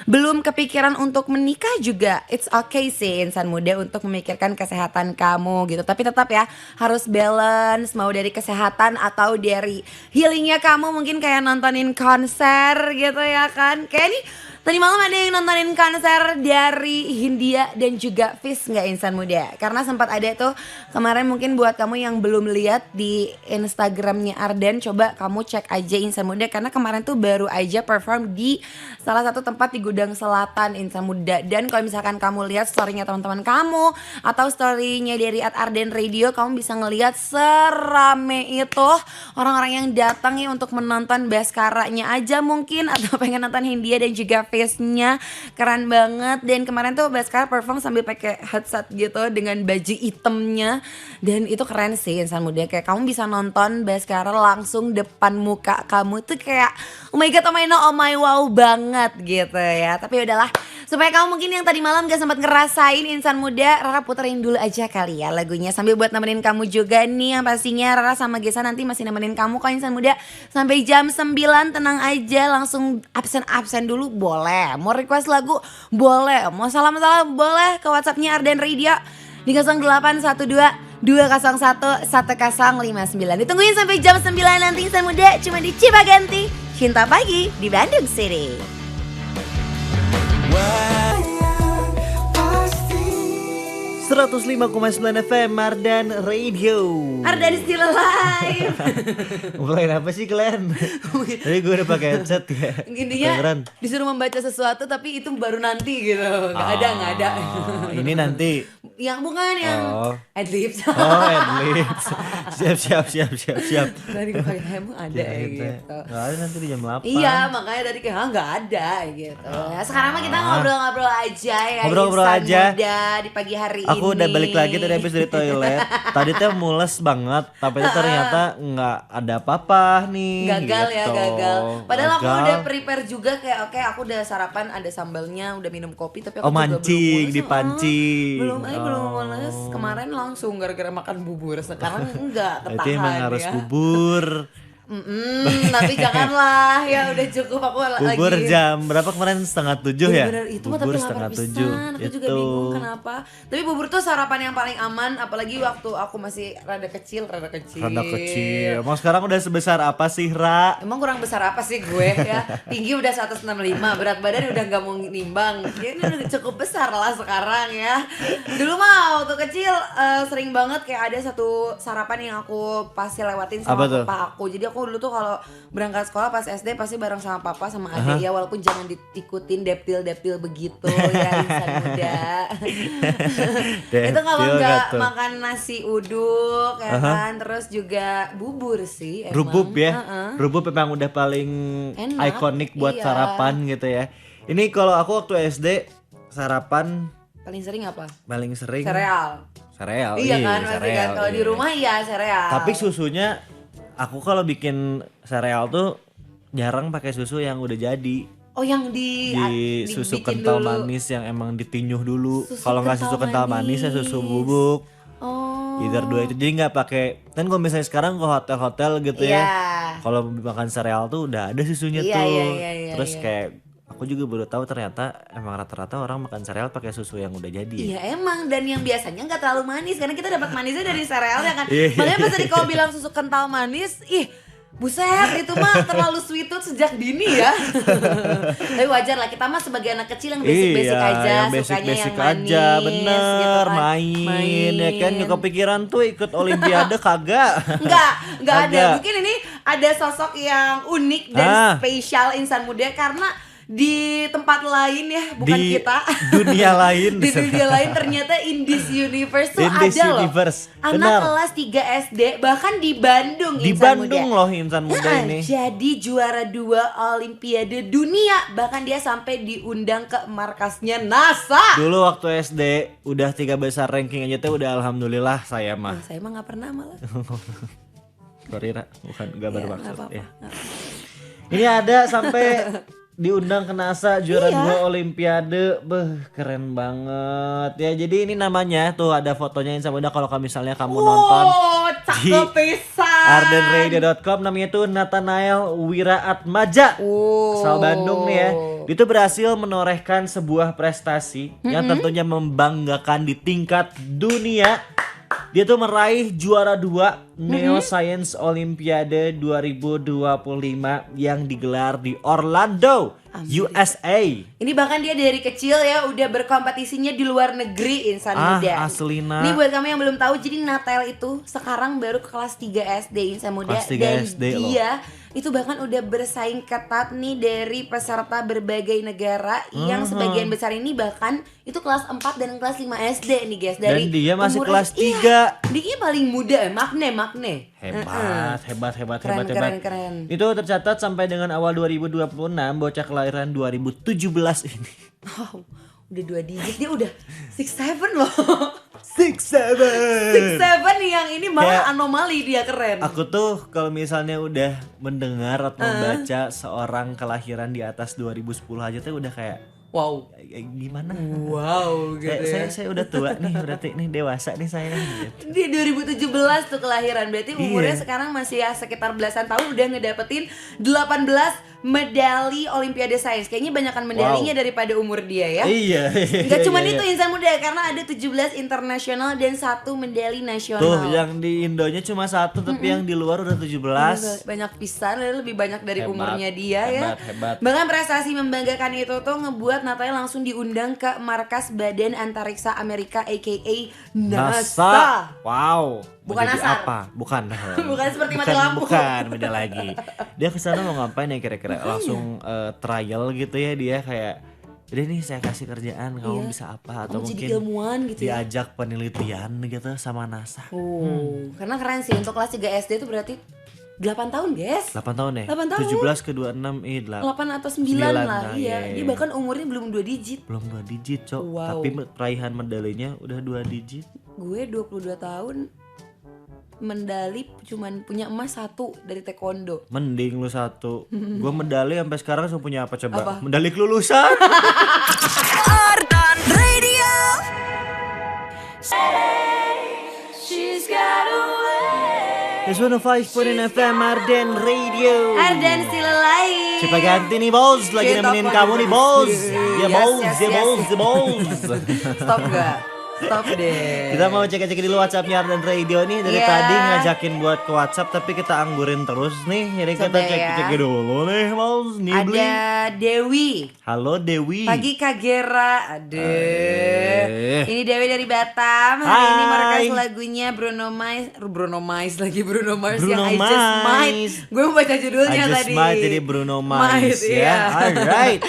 belum kepikiran untuk menikah juga, it's okay sih insan muda untuk memikirkan kesehatan kamu gitu. Tapi tetap ya harus balance, mau dari kesehatan atau dari healingnya kamu, mungkin kayak nontonin konser gitu ya kan. Kayak nih tadi malam ada yang nontonin konser dari Hindia dan juga Fis nggak insan muda? Karena sempat ada tuh kemarin, mungkin buat kamu yang belum lihat di Instagramnya Ardan, coba kamu cek aja insan muda. Karena kemarin tuh baru aja perform di salah satu tempat di Gudang Selatan insan muda. Dan kalau misalkan kamu lihat storynya teman-teman kamu atau storynya dari Ardan Radio, kamu bisa ngelihat serame itu orang-orang yang datang ya untuk menonton Baskaranya aja mungkin, atau pengen nonton Hindia dan juga face-nya keren banget. Dan kemarin tuh Baskara perform sambil pakai headset gitu dengan baju hitamnya, dan itu keren sih insan muda. Kayak kamu bisa nonton Baskara langsung depan muka kamu, tuh kayak oh my god, oh my no, oh my wow banget gitu ya. Tapi udahlah, supaya kamu mungkin yang tadi malam gak sempat ngerasain insan muda, Rara puterin dulu aja kali ya lagunya, sambil buat nemenin kamu juga nih. Yang pastinya Rara sama Gesa nanti masih nemenin kamu kok insan muda sampai jam 9. Tenang aja, langsung absen dulu boleh, mau request lagu boleh, mau salam-salam boleh ke WhatsAppnya Ardan Radio di 0812 201 1059. Ditungguin sampai jam 9 nanti insan muda, cuma di Cipaganti, Cinta Pagi di Bandung City. 105,9 FM Ardan Radio. Ardan still alive. Mulai apa sih kalian? Tadi gue udah pakai headset ya. Intinya Keren. disuruh membaca sesuatu tapi itu baru nanti gitu. Gak ada. Ini nanti. Yang bukan yang adlibs. Oh, adlibs. Siap. Tadi gue kayak emang ada ya gitu. Gak ada nanti di jam 8. Iya, makanya tadi kayak gak ada gitu. Ya, sekarang mah kita ngobrol-ngobrol aja ya. Ngobrol-ngobrol insan aja. muda di pagi hari ini. Aku udah balik lagi tadi habis dari toilet. Tadi tuh mules banget, tapi ternyata nggak ada apa-apa nih. Gagal gitu. ya, gagal. Padahal aku udah prepare juga kayak oke, aku udah sarapan, ada sambalnya, udah minum kopi, tapi aku juga mancing, belum dipancing. Belum mules. Kemarin langsung gara-gara makan bubur. Sekarang enggak ketahan. Itu emang harus ya. bubur. Tapi janganlah ya, udah cukup aku Bubur lagi. jam berapa kemarin? 6:30 ya? Bener, itu mah Bubur tapi lapar 6:30. pisan. Aku juga bingung kenapa. Tapi bubur tuh sarapan yang paling aman, apalagi waktu aku masih rada kecil. Rada kecil. Emang sekarang udah sebesar apa sih, Ra? Emang kurang besar apa sih gue ya? Tinggi udah 165, berat badan udah gak mau nimbang. Ya, ini udah cukup besar lah sekarang ya. Dulu mah waktu kecil sering banget kayak ada satu sarapan yang aku pasti lewatin sama Apa tuh? papa aku. Jadi aku aku dulu tuh kalau berangkat sekolah pas SD pasti bareng sama papa sama adik ya, walaupun jangan diikutin deptil begitu ya insan muda. Itu kalau nggak makan nasi uduk ya kan, terus juga bubur sih emang. Rubub ya. Rubub memang udah paling Enak, ikonik buat iya. sarapan gitu ya. Ini kalau aku waktu SD sarapan Paling sering apa? paling sering Sereal. Iya kan pasti kan kalau di rumah ya sereal. Tapi susunya aku kalau bikin sereal tuh jarang pakai susu yang udah jadi. Oh yang di Susu dibikin kental dulu. manis yang emang ditinyuh dulu. Susu Kalau nggak kental susu kental manis ya susu bubuk. Oh. Either dua itu, jadi nggak pakai. Kan kalau misalnya sekarang ke hotel-hotel gitu Iya. ya, kalau makan sereal tuh udah ada susunya Iya, tuh. iya, Terus iya. kayak aku juga baru tahu ternyata emang rata-rata orang makan sereal pakai susu yang udah jadi. Iya emang, dan yang biasanya nggak terlalu manis karena kita dapat manisnya dari serealnya kan. Iya. Makanya pas tadi kau bilang susu kental manis, ih buset itu mah terlalu sweet tooth sejak dini ya. Tapi wajar lah, kita mah sebagai anak kecil yang basic-basic Iya, aja, yang sukanya basic-basic yang manis aja, bener, gitu kan. main ya kan, nggak kepikiran tuh ikut olimpiade kagak. Nggak ada. Kagak. Mungkin ini ada sosok yang unik dan spesial insan muda karena di tempat lain ya, bukan Di kita. dunia lain. Di dunia lain ternyata in this universe tuh In this ada universe, loh. Anak benar. kelas 3 SD bahkan di Bandung Di insan Bandung muda. loh insan muda ini. Jadi juara 2 Olimpiade dunia, bahkan dia sampai diundang ke markasnya NASA. Dulu waktu SD udah 3 besar ranking aja tuh udah alhamdulillah saya mah. Saya mah nggak pernah malah. Sorry Ra, bukan gak Ya, bermaksud nggak apa-apa, ya. nggak apa-apa. Ini ada sampai diundang ke NASA juara Iya. 2 Olimpiade. Keren banget ya. Jadi ini namanya tuh ada fotonya yang sama, udah kalau misalnya kamu nonton Oh, cakep pisan. ardenradio.com, namanya tuh Nathanael Wiraatmaja. Asal Bandung nih ya. Dia tuh berhasil menorehkan sebuah prestasi yang tentunya membanggakan di tingkat dunia. Dia tuh meraih juara 2 Neoscience Olimpiade 2025 yang digelar di Orlando, USA. Ini bahkan dia dari kecil ya udah berkompetisinya di luar negeri insan muda. Aslina. Ini buat kamu yang belum tahu, jadi Natal itu sekarang baru ke kelas 3 SD insan muda. Kelas 3 dan SD dia itu bahkan udah bersaing ketat nih dari peserta berbagai negara yang sebagian besar ini bahkan itu kelas 4 dan kelas 5 SD nih guys. Dari Dan dia masih umur- kelas 3. Iya, dia paling muda ya, makne. Hebat. Keren. Itu tercatat sampai dengan awal 2026 bocah kelahiran 2017 ini. Wow, udah 2 digit, dia udah 6'7" loh. 6'7". 6'7" yang ini malah Kayak- anomali, dia keren. Aku tuh kalau misalnya udah mendengar atau membaca seorang kelahiran di atas 2010 aja tuh udah kayak Wow. gimana? Wow gitu ya. Saya udah tua nih, berarti nih dewasa nih saya gitu. Di 2017 tuh kelahiran, berarti umurnya Iya. sekarang masih ya sekitar belasan tahun udah ngedapetin 18 medali Olimpiade Sains. Kayaknya banyakan medalinya daripada umur dia ya. Iya. Gak cuman iya. itu insan muda, karena ada 17 internasional dan 1 medali nasional. Tuh yang di Indonya cuma 1 tapi yang di luar udah 17. Banyak pisan, lebih banyak dari Hebat, umurnya dia ya. hebat. Bahkan prestasi membanggakan itu tuh ngebuat Natal langsung diundang ke markas Badan Antariksa Amerika aka NASA. Wow. Mau Bukan jadi nasar. apa? Bukan. Bukan seperti mati lampu. Bukan, beda lagi. Dia kesana mau ngapain ya kira-kira? Langsung trial gitu ya dia kayak, udah nih saya kasih kerjaan, kamu bisa apa? Atau Kamu jadi mungkin ilmuwan gitu ya. diajak penelitian gitu sama NASA. Karena keren sih untuk kelas 3 SD itu berarti 8 tahun guys. 8 tahun ya? 8 tahun. 17 ke 26 8 atau 9 lah, nah, iya. Dia bahkan umurnya belum 2 digit. belum 2 digit, Cok. Wow. Tapi peraihan medalinya udah 2 digit. Gue 22 tahun medali cuman punya emas 1 dari taekwondo. Mending lu 1. Gua medali sampai sekarang cuma punya apa coba? Apa? Medali kelulusan. Ardan Radio. She's got away. It's 105.9 FM Arden Radio. Ardan still alive. Coba ganti nih bos, lagi Kita nemenin pun kamu nih bos. yes, Ya yes, bos, yes, ya yes. bos, ya bos. Stop gak? Stop deh. Kita mau cek-cek dulu WhatsAppnya Ardan Radio nih. Dari Iya. tadi ngajakin buat ke WhatsApp tapi kita anggurin terus nih. Jadi kita Coba ya. cek-cek dulu nih mau Nibli. Ada Dewi. Halo Dewi. Pagi Kak Gera. Aduh. Ini Dewi dari Batam. Hari ini mau Hai. request lagunya Bruno Mars Bruno yang I Just Might. Mars. Gue mau baca judulnya I Just tadi. Might jadi Bruno Mars ya. iya. Alright.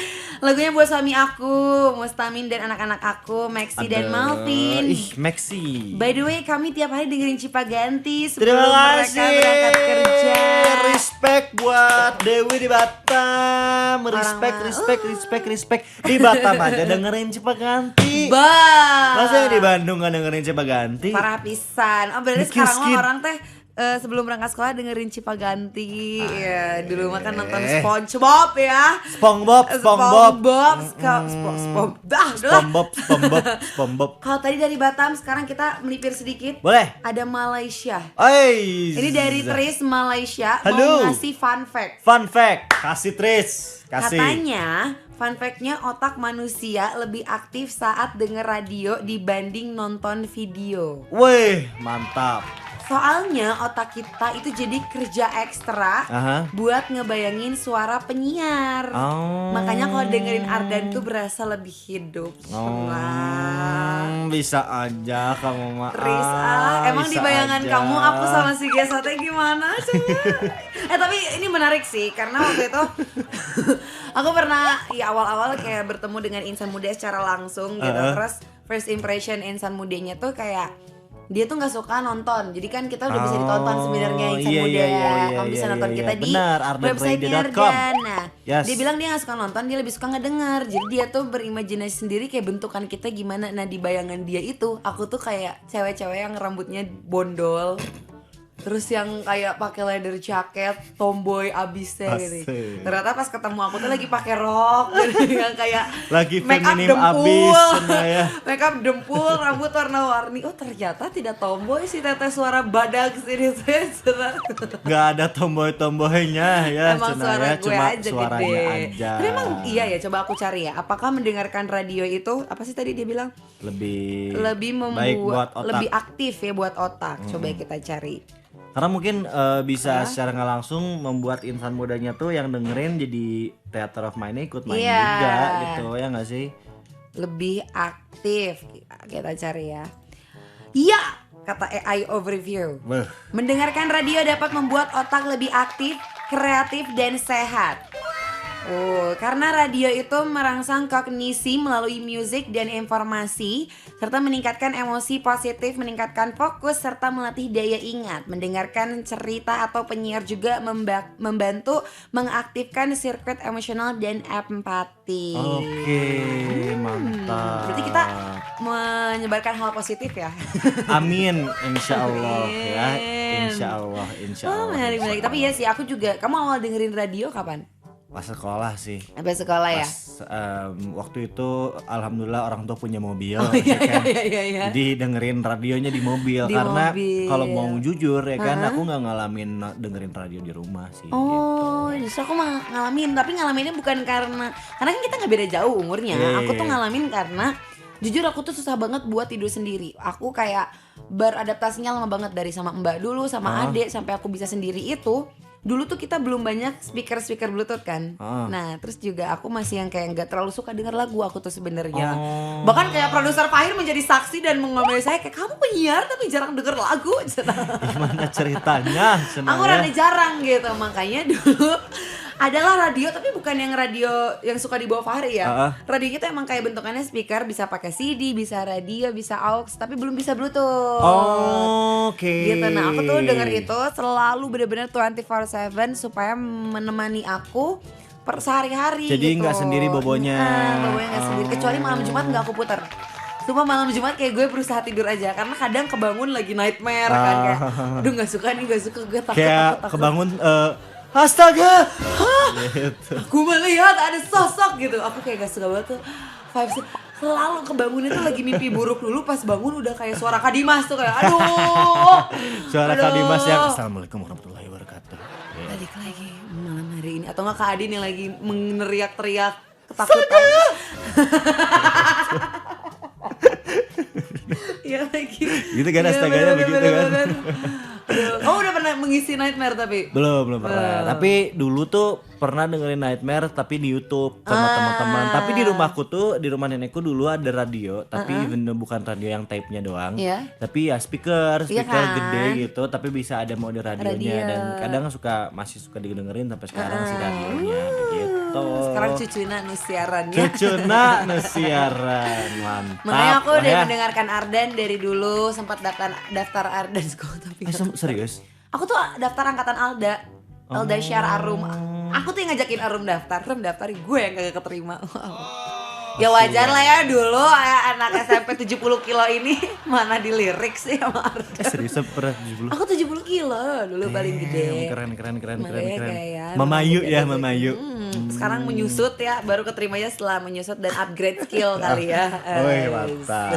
Lagunya buat suami aku, Mustamin dan anak-anak aku, Maxi dan Malvin. Ih, Maxi. By the way, kami tiap hari dengerin Cipaganti Terima sebelum mereka kasih. berangkat kerja. Respect buat Dewi di Batam. Respect di Batam aja dengerin Cipaganti. Masa yang di Bandung gak dengerin Cipaganti? Parah pisan. Oh berarti Mikir sekarang skip. orang teh sebelum berangkat sekolah dengerin Cipaganti. Ya, dulu mah kan nonton SpongeBob ya. SpongeBob. Kalau tadi dari Batam, sekarang kita melipir sedikit. Boleh? Ada Malaysia. Oi. Ini dari Tris Malaysia. Halo. Mau ngasih fun fact. Fun fact. Kasih Tris. Kasih. Katanya fun fact-nya otak manusia lebih aktif saat denger radio dibanding nonton video. Wih, mantap. Soalnya otak kita itu jadi kerja ekstra Aha. buat ngebayangin suara penyiar. Oh. Makanya kalau dengerin Ardan tuh berasa lebih hidup. Bisa aja kamu mah. Tris emang bisa di bayangan aja. kamu aku sama si Gesate gimana coba? Tapi ini menarik sih karena waktu itu aku pernah ya awal-awal kayak bertemu dengan insan muda secara langsung gitu. Terus first impression insan mudanya tuh kayak dia tuh nggak suka nonton, jadi kan kita udah bisa ditonton sebenarnya insan muda. Kamu bisa nonton kita di Benar, websitenya ardanradio.com. Ardan. Nah, Yes. dia bilang dia nggak suka nonton, dia lebih suka ngedenger. Jadi dia tuh berimajinasi sendiri kayak bentukan kita gimana. Nah di bayangan dia itu, aku tuh kayak cewek-cewek yang rambutnya bondol, terus yang kayak pakai leather jacket, tomboy abisnya gitu. Asik. Ternyata pas ketemu aku tuh lagi pakai rok, gitu, yang kayak Lagi make up feminim abis, cina ya. make up dempul, rambut warna-warni. Oh ternyata tidak tomboy sih, teteh suara badak sini saya. Gak ada tomboy-tomboynya ya. Emang cina suara ya. gue Cuma aja suaranya gede. aja. Tapi emang iya ya, coba aku cari ya. Apakah mendengarkan radio itu apa sih tadi dia bilang? Lebih Baik baik buat membuat otak. lebih aktif ya buat otak. Coba kita cari. Karena mungkin bisa secara nggak langsung membuat insan mudanya tuh yang dengerin jadi theater of mind ikut main Iya. juga gitu ya nggak sih? Lebih aktif. Kita cari ya. Iya, kata AI overview. Beuh. Mendengarkan radio dapat membuat otak lebih aktif, kreatif dan sehat. Oh, karena radio itu merangsang kognisi melalui musik dan informasi, serta meningkatkan emosi positif, meningkatkan fokus, serta melatih daya ingat. Mendengarkan cerita atau penyiar juga membantu mengaktifkan sirkuit emosional dan empati. Oke, mantap. Berarti kita menyebarkan hal positif ya. Amin, insya Allah ya, Amin. insya Allah, insya Oh, Allah. menarik. Tapi ya sih, aku juga. Kamu awal dengerin radio kapan? Pas sekolah sih. Sampai sekolah ya? Pas waktu itu alhamdulillah orang tua punya mobil, iya, ya kan? iya. Jadi dengerin radionya di mobil Di karena mobil. kalau mau jujur ya kan aku nggak ngalamin dengerin radio di rumah sih. Oh, justru aku ngalamin, tapi ngalaminnya bukan karena kan kita nggak beda jauh umurnya. Iya, Aku iya, tuh iya. ngalamin karena jujur aku tuh susah banget buat tidur sendiri. Aku kayak beradaptasinya lama banget dari sama Mbak dulu sama Adek sampai aku bisa sendiri itu. Dulu tuh kita belum banyak speaker Bluetooth kan. Nah, terus juga aku masih yang kayak nggak terlalu suka denger lagu aku tuh sebenarnya. Bahkan kayak produser Fahir menjadi saksi dan mengomel saya kayak kamu penyiar tapi jarang denger lagu. Gimana ceritanya? Senang Aku ya? rada jarang gitu, makanya dulu adalah radio tapi bukan yang radio yang suka dibawa Fahri ya. Radionya tuh emang kayak bentukannya speaker, bisa pakai CD, bisa radio, bisa aux, tapi belum bisa Bluetooth. Oke. Gitu. Nah, aku tuh denger itu selalu bener-bener 24/7 supaya menemani aku per sehari-hari. Jadi gitu. nggak sendiri bobonya. Bobonya nggak sendiri, kecuali malam Jumat nggak aku puter. Cuma malam Jumat kayak gue berusaha tidur aja karena kadang kebangun lagi nightmare kan kayak aduh nggak suka gue takut Kayak takut. kebangun astaga. Gitu. Aku melihat ada sosok gitu. Aku kayak gak suka banget tuh vibes selalu kebangun itu lagi mimpi buruk dulu, pas bangun udah kayak suara Kak Dimas tuh kayak aduh. Suara Kak Aduh. Dimas yang Assalamualaikum warahmatullahi wabarakatuh. Balik lagi malam hari ini atau enggak Kak Adin yang lagi meneriak-teriak ketakutan. Gitu kan Iya, astaganya bener, begitu bener, kan. bener. Aduh, kamu udah pernah mengisi nightmare tapi? Belum pernah. Tapi dulu tuh pernah dengerin Nightmare tapi di YouTube sama teman-teman. Tapi di rumahku tuh, di rumah nenekku dulu ada radio, tapi even though bukan radio yang tape-nya doang. Iya. Tapi ya speaker Iya kan? gede gitu, tapi bisa ada mode radionya Radio. dan kadang masih suka didengerin sampai sekarang sih radionya begitu. Sekarang cucunya nu siarannya. Cucuna siaran, mantap. Makanya aku lah udah ya. mendengarkan Ardan dari dulu, sempat daftar Ardan School tapi Serius? aku tuh daftar angkatan Alda Syar Arum. Aku tuh yang ngajakin Arum daftar, daftarin gue yang gak keterima. Ya wajar lah ya dulu anak SMP 70 kilo ini mana dilirik sih sama Ardan. Serius pernah 70? Aku 70 kilo dulu paling gede. Keren. Makanya gaya, Mamayu ya, begitu. Mamayu. Sekarang menyusut ya, baru keterimanya setelah menyusut dan upgrade skill kali ya. Wih mantap.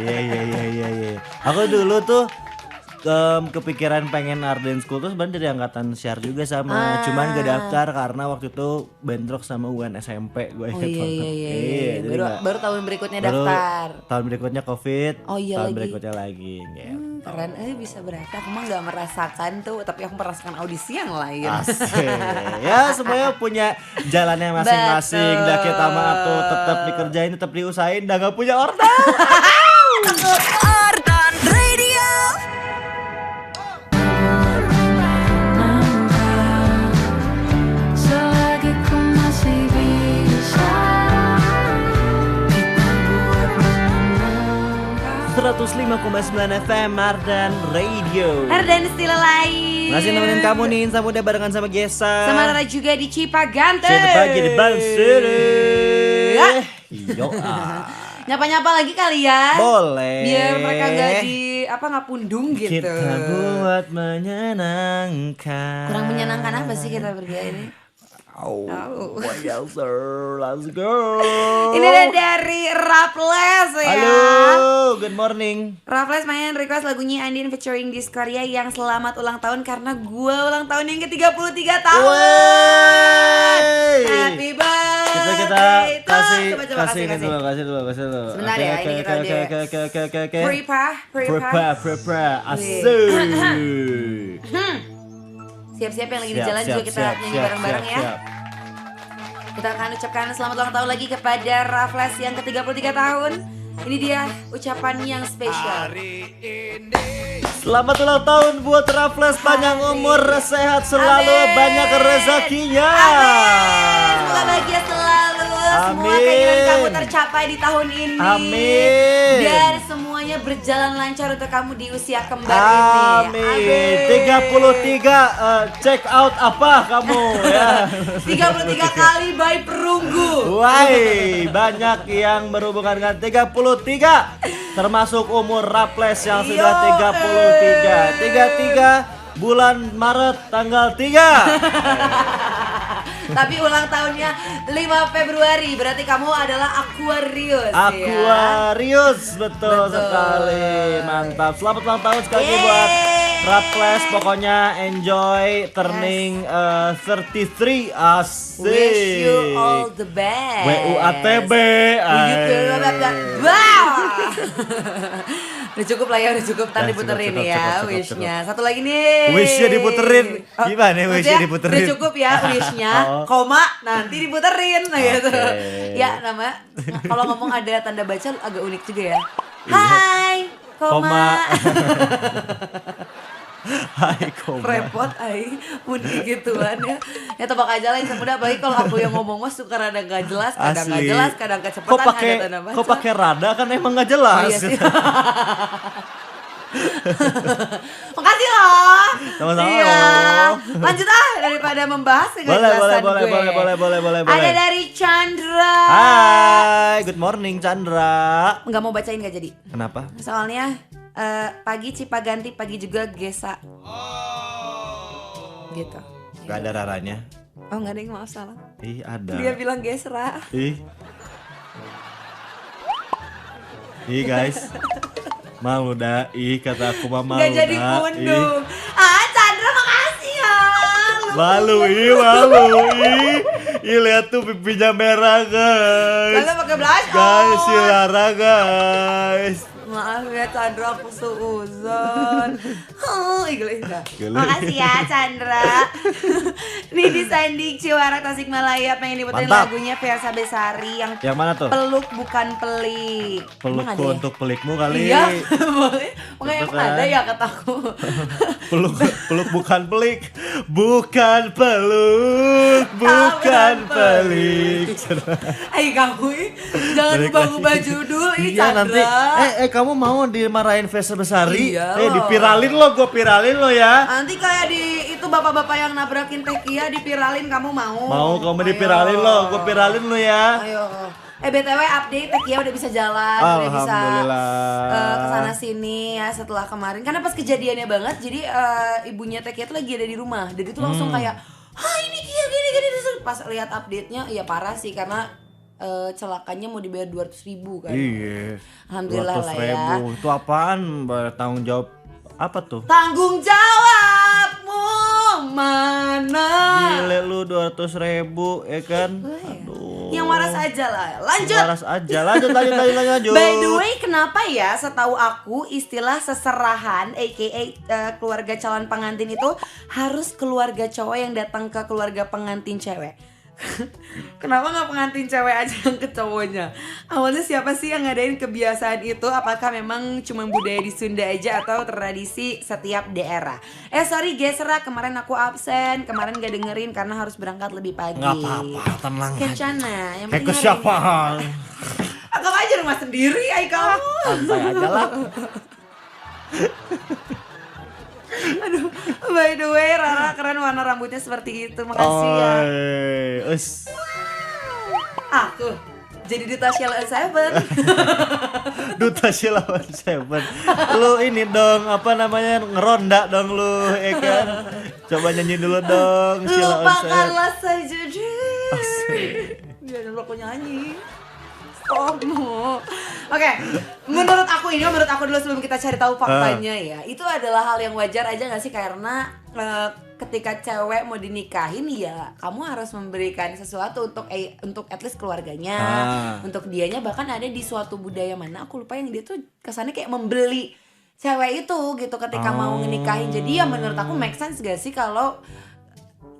Iya. Aku dulu tuh kepikiran pengen Arden School tuh sebenarnya dari angkatan Syar juga sama. Cuman gak daftar karena waktu itu bentrok sama UN SMP gue Oh inget iya banget. iya. jadi Baru, nggak- baru tahun berikutnya baru daftar. Tahun berikutnya Covid. Oh iya tahun lagi. berikutnya lagi. Gitu. Keren, bisa berarti aku mah gak merasakan tuh, tapi aku merasakan audisi yang lain. Asik. Ya semuanya punya jalannya masing-masing. Betul. Dah kita mah tuh tetap dikerjain, tetap diusahain, dah gak punya order. Ardan Radio. Selagi ku masih bisa kita buat menang. 105,9 FM Ardan Radio. Ardan still alive. Masih nemenin kamu nih Insa Muda barengan sama Gesa. Sama Rara juga di Cipagante. Siapa pagi di Bansiri. Ya. Yo Nyapa-nyapa lagi kali ya. Boleh. Biar mereka gak nggak pundung gitu. Kita buat menyenangkan. Kurang menyenangkan apa sih kita berdua ini? Oh, yes sir, let's go. Ini ada dari Raffles ya. Halo, good morning. Raffles main request lagunya Andin featuring Discordia yang selamat ulang tahun karena gue ulang tahun yang ke-33 tahun. Wey. Happy birthday Kita to- kasih Coba, kasih dulu. Sebentar ya, ini kita udah Prepare. Asik. Siap-siap yang lagi di jalan juga kita nyanyi bareng-bareng ya. siap. Kita akan ucapkan selamat ulang tahun lagi kepada Raffles yang ke-33 tahun. Ini dia ucapan yang spesial. Selamat ulang tahun buat Raffles, panjang umur, sehat selalu, Amin. banyak rezekinya. Amin. Semoga bahagia selalu. Semua Amin. keinginan kamu tercapai di tahun ini. Amin. Dan semuanya berjalan lancar untuk kamu di usia kembar Amin. ini. 33 check out apa kamu ya? 33 kali by perunggu. Wai, banyak yang berhubungan dengan 33 termasuk umur Raffles yang sudah 33. 33 bulan Maret tanggal 3. Tapi ulang tahunnya 5 Februari. Berarti kamu adalah Aquarius ya. Aquarius, betul sekali. Mantap. Selamat ulang tahun sekali lagi buat Raffles. Pokoknya enjoy turning 33. Asik. Wish you all the best. WUATB. Wow. Udah cukup lah ya, udah cukup. Ntar Udah diputerin cukup, ya cukup. wishnya. Satu lagi nih. Wishnya diputerin. Gimana maksudnya wishnya diputerin? Udah cukup ya wishnya, Oh. koma nanti diputerin gitu. Oke. Ya nama kalau ngomong ada tanda baca agak unik juga ya. Hai, koma. Hai koma. Repot ai mun gituan ya. Ya tebak aja lah yang muda, apalagi kalau aku yang ngomong mah suka rada gak jelas, kadang gak Asli. jelas, kadang kecepatan Kok pakai ada tanda baca. kok pakai rada kan emang nggak jelas. Oh, iya sih. Makasih loh. Sama-sama Iya. loh. Lanjut daripada membahas dengan Boleh, jelasan boleh, gue. boleh. Ada dari Chandra. Hai, good morning Chandra. Nggak mau bacain gak jadi. Kenapa? Soalnya pagi Cipaganti, pagi juga Gesa. Gitu. Gak ada raranya. Oh nggak ada yang maaf salah. Ih, ada. Dia bilang Gesra. Ih. Ih guys. Malu dah. Ih, kata aku mah malu Nggak jadi dah. pundung. Ah Chandra makasih ya. Malu. Ih, lihat tuh pipinya merah guys. Kagak pakai blush on. Guys, si Lara guys. Maaf ya Chandra, aku seuzon. Gila. Gila. Makasih ya Chandra. Nih di Sandik Ciwara Tasikmalaya pengen diputerin Mantap. lagunya Versa Besari yang mana tuh? Peluk Bukan Pelik. Emang ada Pelukku ya? untuk pelikmu kali. Iya, makanya Gitu emang kan. ada ya kataku. peluk bukan pelik, bukan peluk, bukan pelik. Ayo kamu jangan Balik ubah-ubah lagi. judul ini Iya nanti, Chandra. kamu mau dimarahin Versa Besari? Iya. Dipiralin lo, gue piralin lo ya. Nanti kayak di itu bapak-bapak yang nabrakin Tekia dipiralin kamu mau? Mau kamu Ayo. dipiralin lo, gue piralin lo ya. Ayo. BTW update Tekia udah bisa jalan, udah bisa Alhamdulillah. kesana sini ya setelah kemarin. Karena pas kejadiannya banget, jadi ibunya Tekia tuh lagi ada di rumah. Jadi tuh langsung kayak, ini Kia gini. Terus pas lihat update-nya, ya parah sih karena celakanya mau dibayar 200.000 kan. Iya. Alhamdulillah lah ya. 200.000. Itu apaan? Tanggung jawab apa tuh? Tanggung jawabmu mana? Gile lu 200.000 ya kan? Aduh. Yang waras aja lah. Lanjut. Waras aja. Lanjut. By the way, kenapa ya setahu aku istilah seserahan aka keluarga calon pengantin itu harus keluarga cowok yang datang ke keluarga pengantin cewek? Kenapa nggak pengantin cewek aja yang ke cowoknya? Awalnya siapa sih yang ngadain kebiasaan itu? Apakah memang cuma budaya di Sunda aja atau tradisi setiap daerah? Sorry Gesra, kemarin aku absen, kemarin gak dengerin karena harus berangkat lebih pagi. Nggak apa-apa, tenang aja. Kencana, yang Kayak ke penting siapa? anggap aja rumah sendiri, ay kamu. Santai aja lah. Aduh, by the way, Rara keren warna rambutnya seperti itu. Makasih ya. Us. Aku jadi duta Sheila Seven. Duta Shilawon Seven. Lu ini dong, apa namanya, ngeronda dong lu, ya kan? Coba nyanyi dulu dong, Shilawon Seven. Lupakanlah saja diri. Dia aku nyanyi. Oke, menurut aku dulu sebelum kita cari tahu faktanya ya, itu adalah hal yang wajar aja nggak sih, karena ketika cewek mau dinikahin ya kamu harus memberikan sesuatu untuk at least keluarganya, untuk dianya. Bahkan ada di suatu budaya mana aku lupa yang dia tuh kesannya kayak membeli cewek itu gitu ketika mau ngenikahin. Jadi ya menurut aku make sense gak sih kalau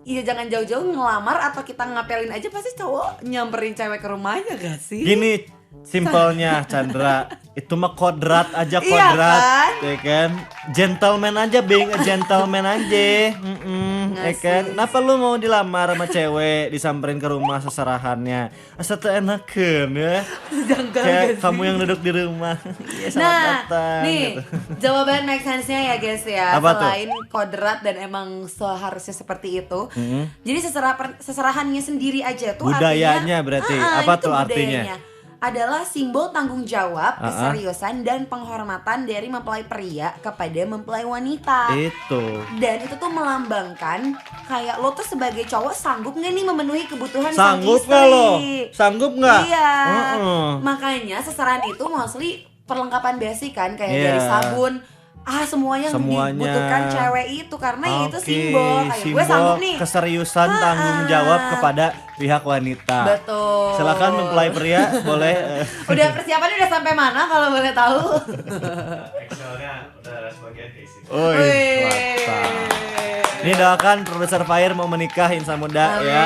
iya jangan jauh-jauh ngelamar atau kita ngapelin aja pasti cowok nyamperin cewek ke rumahnya gak sih? Gini simpelnya Chandra, itu mah kodrat aja, Iya kodrat, kan? ya kan? Gentleman aja, being a gentleman aja, ya kan? Kenapa lu mau dilamar sama cewek, disamperin ke rumah seserahannya? Asa teu enakeun ya. Janggal Kayak gak sih? kamu yang duduk di rumah. Iya, selamat Nah, datang, nih gitu. jawaban make sense-nya ya guys ya. Apa tuh? Selain kodrat dan emang seharusnya seperti itu. Jadi seserahannya sendiri aja tuh Budayanya artinya, berarti. Apa itu tuh artinya? budayanya. Adalah simbol tanggung jawab, keseriusan dan penghormatan dari mempelai pria kepada mempelai wanita. Itu. Dan itu tuh melambangkan kayak lo tuh sebagai cowok sanggup gak nih memenuhi kebutuhan sang Sanggup istri. nggak lo? Sanggup nggak? Iya. Heeh. Makanya seserahan itu mostly perlengkapan basic kan, kayak Iya. dari sabun, semuanya yang Semuanya. dibutuhkan cewek itu karena itu Oke, simbol kayak gue simbol sanggup nih. keseriusan tanggung jawab kepada pihak wanita. Betul. Silakan mempelai pria boleh. Udah persiapannya udah sampai mana kalau boleh tahu? Excelnya udah sebagian basic. Wih, mantap. Ini doakan produser Fire mau menikah Insan Muda ya.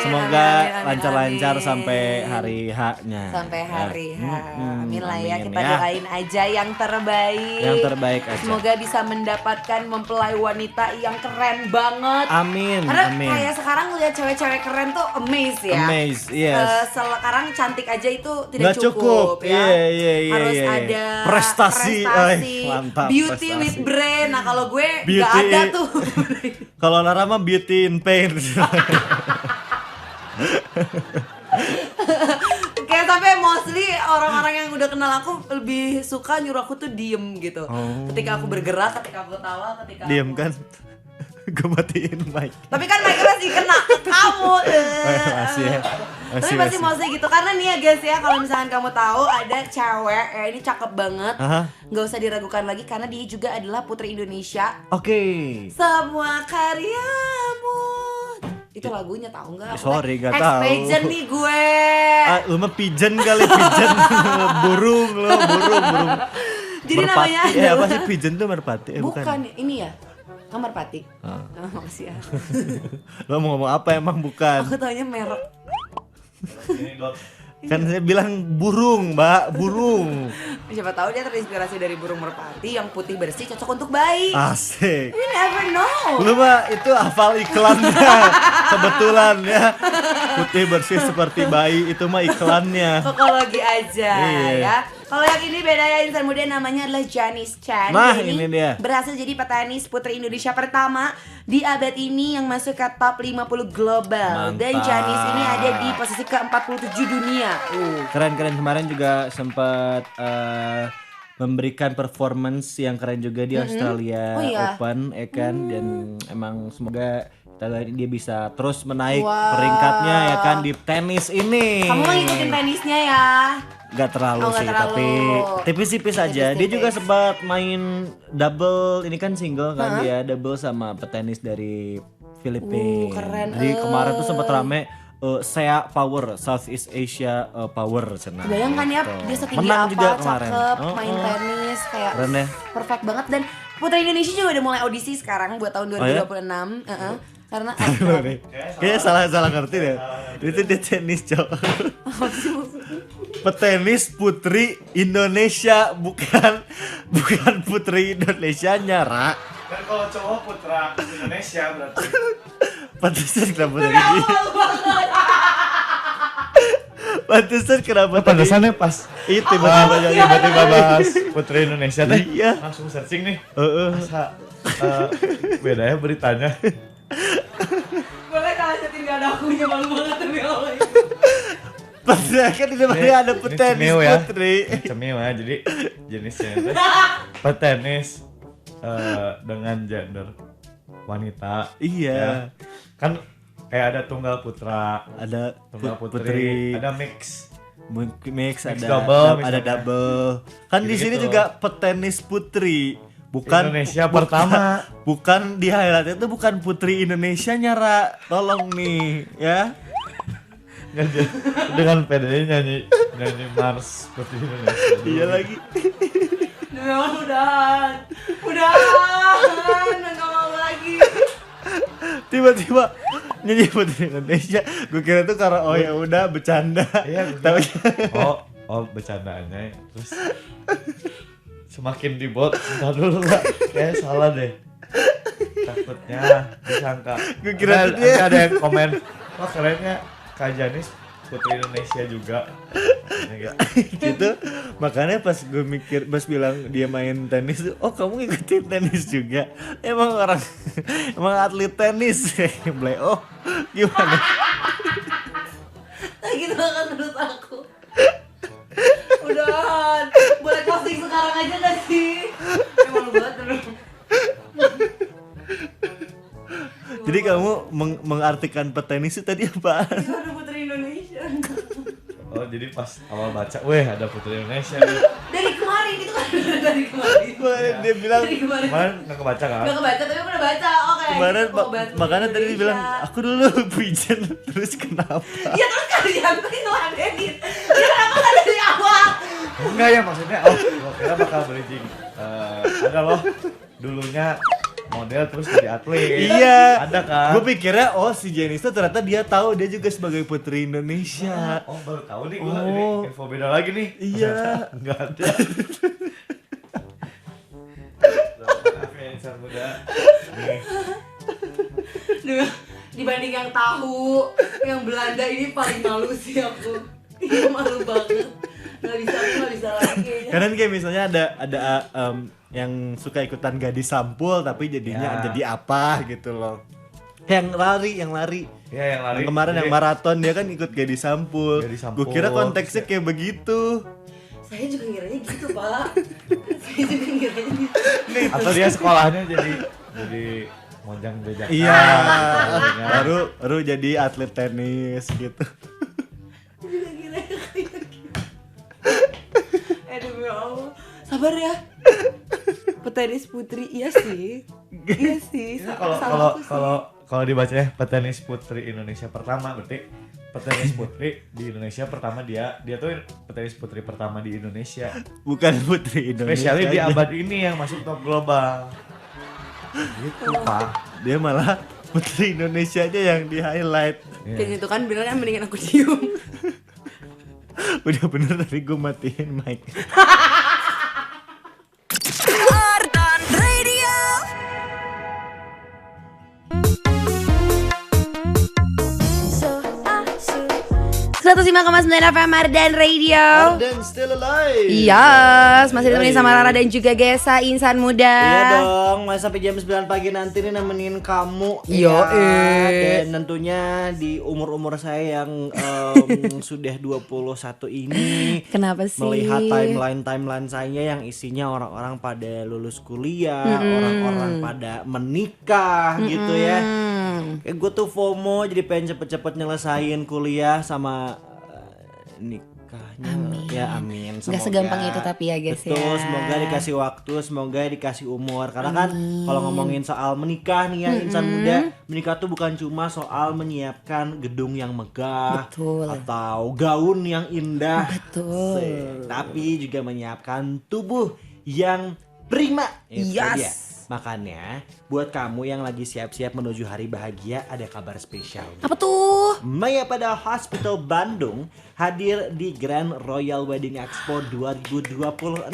Semoga Amin, lancar-lancar amin. sampai hari H-nya. Sampai hari H. Amin lah ya, amin kita ya. doain aja yang terbaik. Yang terbaik aja. Semoga bisa mendapatkan mempelai wanita yang keren banget. Amin, Karena amin. kayak sekarang lihat cewek-cewek keren tuh amazed ya. Amazed, yes. Sekarang cantik aja itu tidak Nggak cukup. ya. Iya, Harus iya. ada Prestasi. Mantap, beauty prestasi. with brain. Nah kalau gue nggak Beauty. ada tuh. Kalau Lara mah beauty in pain. Kayak sampai mostly orang-orang yang udah kenal aku lebih suka nyuruh aku tuh diem gitu. Ketika aku bergerak, ketika aku ketawa, ketika Diam aku... kan? Gue matiin mic. Tapi kan mic masih kena ke kamu. Masih ya. Tapi pasti mostly gitu. Karena nih ya guys ya, kalau misalkan kamu tahu ada cewek, ini cakep banget. Nggak usah diragukan lagi karena dia juga adalah putri Indonesia. Oke. Semua karyamu Itu lagunya tahu nggak? Sorry, nggak tahu. Expansion nih gue. Lu mah pigeon kali, pigeon. burung. Jadi Merpati. namanya Apa adalah- sih pigeon tuh merpati? bukan ini ya. Kamar Pati. Ah. Oh, makasih ya. Lo mau ngomong apa emang bukan? Aku taunya merek. Ini dot. Kan saya bilang burung, Mbak, burung. Siapa tahu dia terinspirasi dari burung merpati yang putih bersih cocok untuk bayi. Asik. You never know. Lu mah itu hafal iklannya. Kebetulan ya. Putih bersih seperti bayi itu mah iklannya. Psikologi aja Iya. ya. Kalau yang ini beda ya, insan muda namanya adalah Janice Chan. Nah, Dia ini dia. berhasil jadi petenis putri Indonesia pertama di abad ini yang masuk ke top 50 global. Dan Mantap. Janice ini ada di posisi ke-47 dunia. Keren kemarin juga sempat memberikan performance yang keren juga di Australia Oh, iya. Open ya kan, dan emang semoga kita lihat dia bisa terus menaik Wow. peringkatnya ya kan di tenis ini. Kamu mah ngikutin tenisnya ya. Gak terlalu Oh, nggak sih, terlalu. tapi tipis-tipis aja. Dia juga Tipis-tipis. sempat main double, ini kan single kan dia double sama petenis dari Filipina. Keren, Jadi kemarin tuh sempat rame SEA Power, Southeast Asia Power cenah. Bayangkan ya, Gitu. dia setinggi Menang apa, juga kemarin. cakep, Oh, main oh. tenis, kayak Keren ya. perfect banget. Dan Putri Indonesia juga udah mulai audisi sekarang buat tahun Oh, ya? 2026. Karena Loh, nih. Kayaknya salah ngerti deh. Itu dia tenis cowok. Petenis putri Indonesia, bukan putri Indonesia nyara. Kan kalau cowok putra Indonesia berarti. Pantesan kenapa dari gini. Pantesan kenapa tadi. Pantesannya pas Itu tiba-tiba bahas putri Indonesia teh. Iya. Langsung searching nih. Heeh. Masa beda ya beritanya. boleh kalian gak ada akunya, malu banget demi Allah. Padahal kan di depannya ada petenis cemil ya. putri. Cemil ya, jadi jenisnya itu petenis dengan gender wanita. Iya. Ya. Kan kayak ada tunggal putra, Ada tunggal putri, ada mix. mix ada double ada misalnya. double. Kan di sini Gitu-gitu. juga petenis putri. Bukan Indonesia pertama. Bukan di highlight itu bukan putri Indonesia nyara. Tolong nih ya. Dengan PD nyanyi Mars putri Indonesia. Iya lagi. Demi Allah, udahan, gak mau lagi. Tiba-tiba nyanyi putri Indonesia. Gue kira tuh karena oh ya udah bercanda. Iya, Tapi oh bercandaannya terus semakin dibot, entar dulu lah, kayak salah deh. Takutnya disangka. Gue kira tuh Ada- dia- ada yang komen, wah kerennya Kak Janis putri Indonesia juga. Ya, gitu. Makanya pas gue mikir, pas bilang dia main tenis, oh kamu ngikutin tenis juga? Emang emang atlet tenis. Bleh, oh gimana? Nah, gitu kan menurut aku. Udahan, boleh closing sekarang aja gak sih? Malu banget dulu. Jadi kamu mengartikan petenis itu tadi apa? Gimana Putri Indonesia? Oh jadi pas awal baca, weh ada putri Indonesia. Dari kemarin itu kan dari kemarin. Dia bilang Dari kemarin. Kemarin nggak kebaca kan? Gak kebaca tapi aku udah baca. Oh kayak kemarin gitu, kok bahas Putri makanya tadi dia Indonesia. bilang aku dulu pigeon terus kenapa? Iya terus kalian tuh ngeladenin. Ya kenapa gak dari awal? Enggak ya maksudnya, oh gua kira bakal bridging. Ada loh dulunya model terus jadi atlet. Iya. Ada kan? Gue pikirnya oh si Jenista ternyata dia tahu dia juga sebagai putri Indonesia. Oh baru tahu nih gua Oh. ini info beda lagi nih. Iya. Enggak ada. Maaf ya insan muda. Nih. Duh, dibanding yang tahu, yang Belanda ini paling malu sih aku. Iya malu banget. Gak bisa lagi. Karena kayak misalnya ada yang suka ikutan gadis sampul tapi jadinya Ya. jadi apa gitu loh. Yang lari. Ya yang lari. Yang kemarin yang Jadi, maraton dia kan ikut gadis sampul. Gadis sampul. Gue kira konteksnya kayak begitu. Saya juga ngiranya gitu, Pak. Saya juga ngiranya gitu. atau dia sekolahnya jadi mojang bejakan. Iya. Baru Baru jadi atlet tenis gitu. Juga ngiranya kayak gitu. Aduh ya Allah. Sabar ya. Petenis putri iya sih. Iya sih. kalau salah kalau aku sih. kalau kalau dibacanya petenis putri Indonesia pertama, berarti petenis putri di Indonesia pertama, dia tuh petenis putri pertama di Indonesia. Bukan putri Indonesia. Spesialnya di aja. abad ini yang masuk top global. Gitu, Pak. Dia malah putri Indonesia aja yang di highlight. Dan itu kan bener kan, mendingan aku diem. Udah bener tadi gue matiin mic. Ardan Radio. 105,9 FM Ardan Radio. Dan still alive. Yes, masih Yoi. ditemenin sama Rara dan juga Gesa, insan muda. Iya dong, masih sampai jam 9 pagi nanti nih nemenin kamu. Yo, ya. Dan tentunya di umur-umur saya yang sudah 21 ini, Kenapa sih? melihat timeline saya yang isinya orang-orang pada lulus kuliah, orang-orang pada menikah gitu ya. Kayak gue tuh FOMO, jadi pengen cepet-cepet nyelesain kuliah sama nikahnya. Amin. Ya amin. Nggak segampang itu tapi ya, guys, Betul, ya. semoga dikasih waktu, semoga dikasih umur. Karena kan kalau ngomongin soal menikah nih ya, insan muda, menikah tuh bukan cuma soal menyiapkan gedung yang megah, Betul. atau gaun yang indah, Betul. tapi juga menyiapkan tubuh yang prima. Itu Yes. dia. Makanya buat kamu yang lagi siap-siap menuju hari bahagia, ada kabar spesial. Apa tuh? Maya pada Hospital Bandung hadir di Grand Royal Wedding Expo 2026.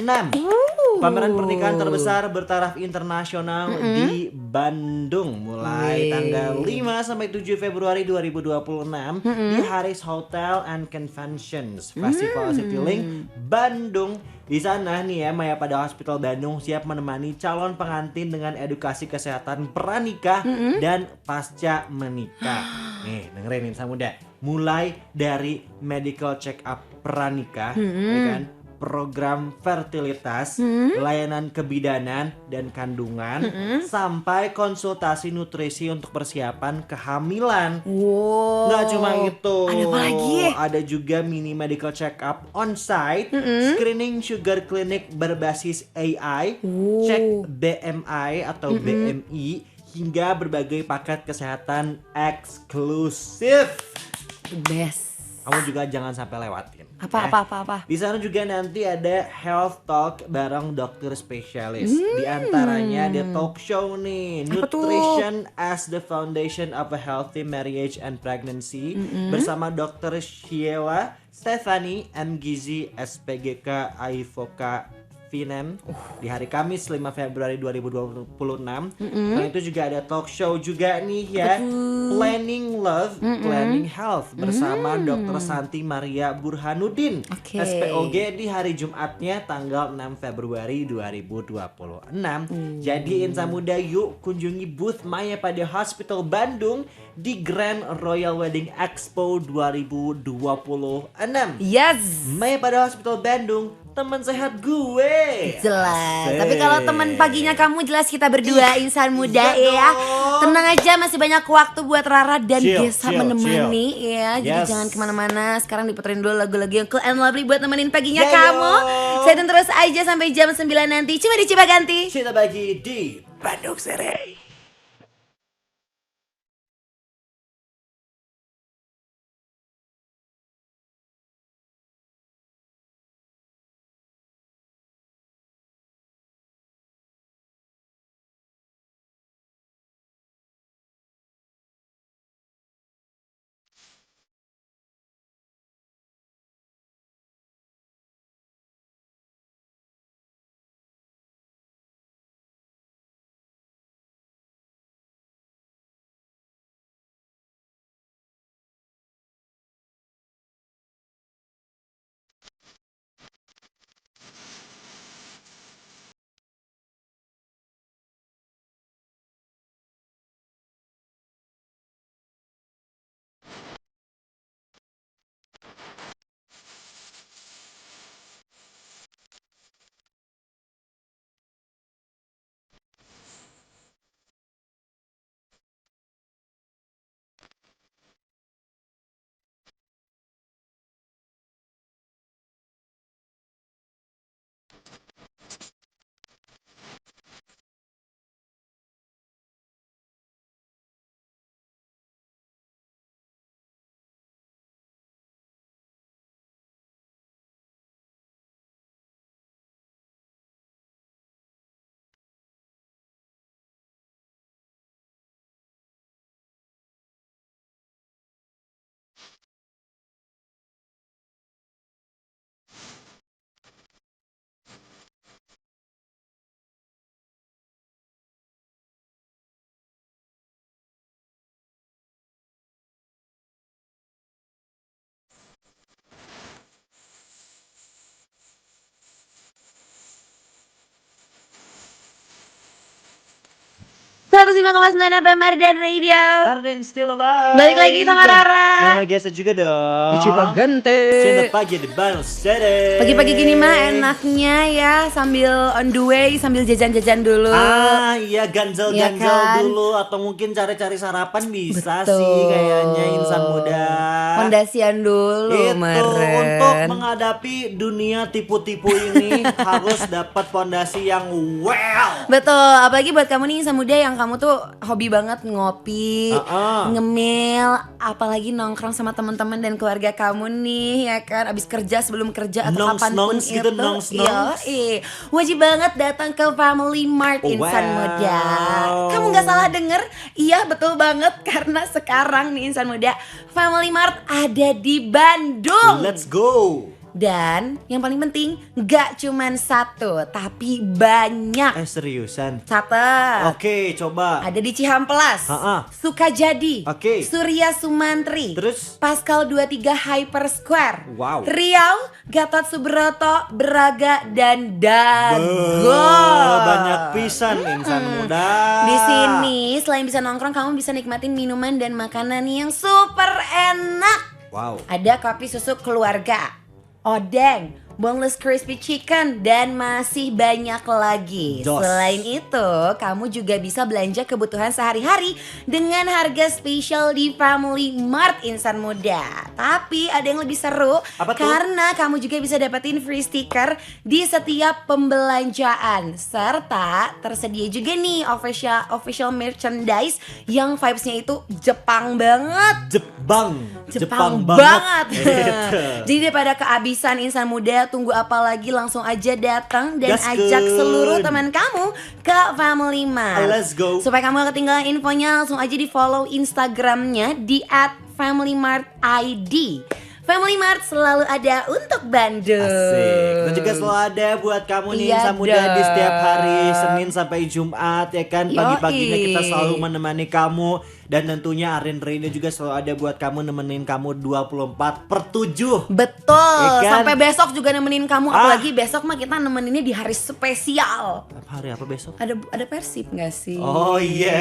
Pameran pernikahan terbesar bertaraf internasional di Bandung mulai Wih. tanggal 5 sampai 7 Februari 2026 di Harris Hotel and Conventions Festival Citylink Bandung. Di sana nih ya, Maya pada Hospital Bandung siap menemani calon pengantin dengan edukasi kesehatan pranikah dan pasca menikah. Nih, dengerin insan muda. Mulai dari medical check up pranikah, ya kan? Program fertilitas, layanan kebidanan dan kandungan, sampai konsultasi nutrisi untuk persiapan kehamilan. Wow. Nggak cuma itu, Ada apa lagi? ada juga mini medical check up on site, screening sugar clinic berbasis AI, cek BMI atau BMI, hingga berbagai paket kesehatan eksklusif. Best. Kamu juga jangan sampai lewatin. Apa, ya. apa. Di sana juga nanti ada health talk bareng dokter spesialis. Di antaranya ada talk show nih, Apa tuh? Nutrition as the Foundation of a Healthy Marriage and Pregnancy bersama Dr. Sheila Stephanie M. Gizi SPGK Aivoka Vinem di hari Kamis 5 Februari 2026. Selain itu juga ada talk show juga nih ya, Planning Love, Planning Health bersama Dr. Santi Maria Burhanuddin Oke. SPOG di hari Jumatnya tanggal 6 Februari 2026. Jadi insan muda, yuk kunjungi booth Maya pada Hospital Bandung di Grand Royal Wedding Expo 2026. Yes. Maya pada Hospital Bandung, teman sehat gue. Jelas. Asik. Tapi kalau teman paginya kamu, jelas kita berdua insan muda iya ya. dong. Tenang aja, masih banyak waktu buat Rara dan Chill, Gesa chill, menemani ya. Jadi Yes. jangan kemana-mana. Sekarang diputerin dulu lagu-lagu yang cool and lovely buat nemenin paginya Iya kamu. dong. Saya terus aja sampai jam 9 nanti. Cuma di Cipaganti. Kita bagi di Bandung Sere. 105,9 FM Ardan Radio. Arden still alive. Balik lagi sama Rara. Biasa juga dong. Gante. Sinar pagi di Bandung City. Pagi-pagi gini mah enaknya ya sambil on the way, sambil jajan-jajan dulu. Ah iya ganjel-ganjel Iya kan? dulu atau mungkin cari-cari sarapan bisa Betul. sih kayaknya insan muda. Pondasian dulu, Itu meren. untuk menghadapi dunia tipu-tipu ini harus dapat pondasi yang well. Betul, apalagi buat kamu nih insan muda yang kamu tuh hobi banget ngopi, ngemil, apalagi nongkrong sama teman-teman dan keluarga kamu nih, ya kan? Abis kerja, sebelum kerja atau kapanpun Nongs-nongs itu, gitu, nongs-nongs. wajib banget datang ke Family Mart insan Wow. muda. Kamu nggak salah denger, iya betul banget karena sekarang nih insan muda, Family Mart ada di Bandung. Let's go. Dan yang paling penting gak cuman satu tapi banyak. Seriusan? Catat. Oke, coba. Ada di Cihamplas, Ha-ha. Sukajadi, Oke. Surya Sumantri, Terus? Pascal 23 Hyper Square, Wow. Riau, Gatot Subroto, Braga, dan Dago. Banyak pisan insan muda. Di sini selain bisa nongkrong, kamu bisa nikmatin minuman dan makanan yang super enak. Wow. Ada kopi susu keluarga, odeng, boneless crispy chicken, dan masih banyak lagi. Jos. Selain itu, kamu juga bisa belanja kebutuhan sehari-hari dengan harga spesial di Family Mart insan muda. Tapi ada yang lebih seru, Apa tuh? karena kamu juga bisa dapetin free sticker di setiap pembelanjaan. Serta tersedia juga nih official merchandise yang vibes-nya itu Jepang banget. Jepang banget. Gitu. Jadi daripada kehabisan insan muda, tunggu apa lagi, langsung aja datang dan Gaskeun. ajak seluruh teman kamu ke Family Mart. Let's go. Supaya kamu gak ketinggalan infonya, langsung aja di follow Instagramnya di @FamilyMartID. Family Mart selalu ada untuk Bandung. Asik. Dan juga selalu ada buat kamu nih Iya insan muda di setiap hari dong. Senin sampai Jumat ya kan. Yoi. Pagi-paginya kita selalu menemani kamu. Dan tentunya Arin Reina juga selalu ada buat kamu, nemenin kamu 24/7. Betul, Ya kan? sampai besok juga nemenin kamu. Ah. Apalagi besok mah kita nemeninnya di hari spesial. Hari apa besok? Ada Persib gak sih? Oh iya,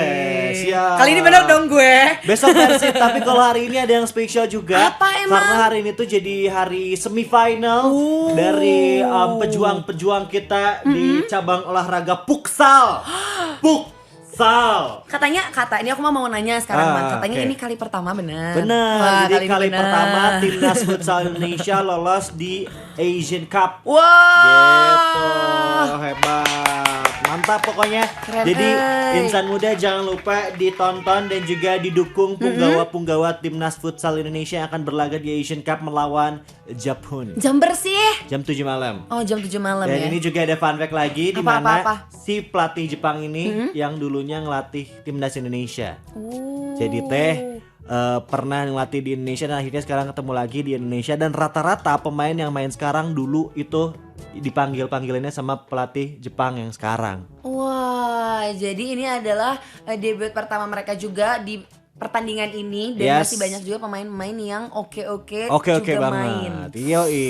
siap. Kali ini bener dong gue. Besok Persib, tapi kalau hari ini ada yang spesial juga. Apa emang? Karena hari ini tuh jadi hari semifinal dari pejuang-pejuang kita di cabang olahraga futsal. Futsal. Katanya ini aku mau nanya sekarang, Man. Katanya oke. ini kali pertama bener. Benar, Wah, jadi ini kali bener. pertama timnas futsal Indonesia lolos di Asian Cup. Wah. Gitu, hebat, mantap pokoknya. Keren, Jadi euy. insan muda jangan lupa ditonton dan juga didukung punggawa-punggawa timnas futsal Indonesia yang akan berlaga di Asian Cup melawan Jepun. Jam bersih. Jam 7 malam. Oh, jam 7 malam Dan ya. ini juga ada fun fact lagi di Apa, mana apa? si pelatih Jepang ini yang dulunya ngelatih timnas Indonesia. Oh. Jadi pernah ngelatih di Indonesia dan akhirnya sekarang ketemu lagi di Indonesia, dan rata-rata pemain yang main sekarang dulu itu dipanggil-panggilannya sama pelatih Jepang yang sekarang. Wah, jadi ini adalah debut pertama mereka juga di pertandingan ini, dan Yes. masih banyak juga pemain-pemain yang oke Oke juga banget. main. Yoi.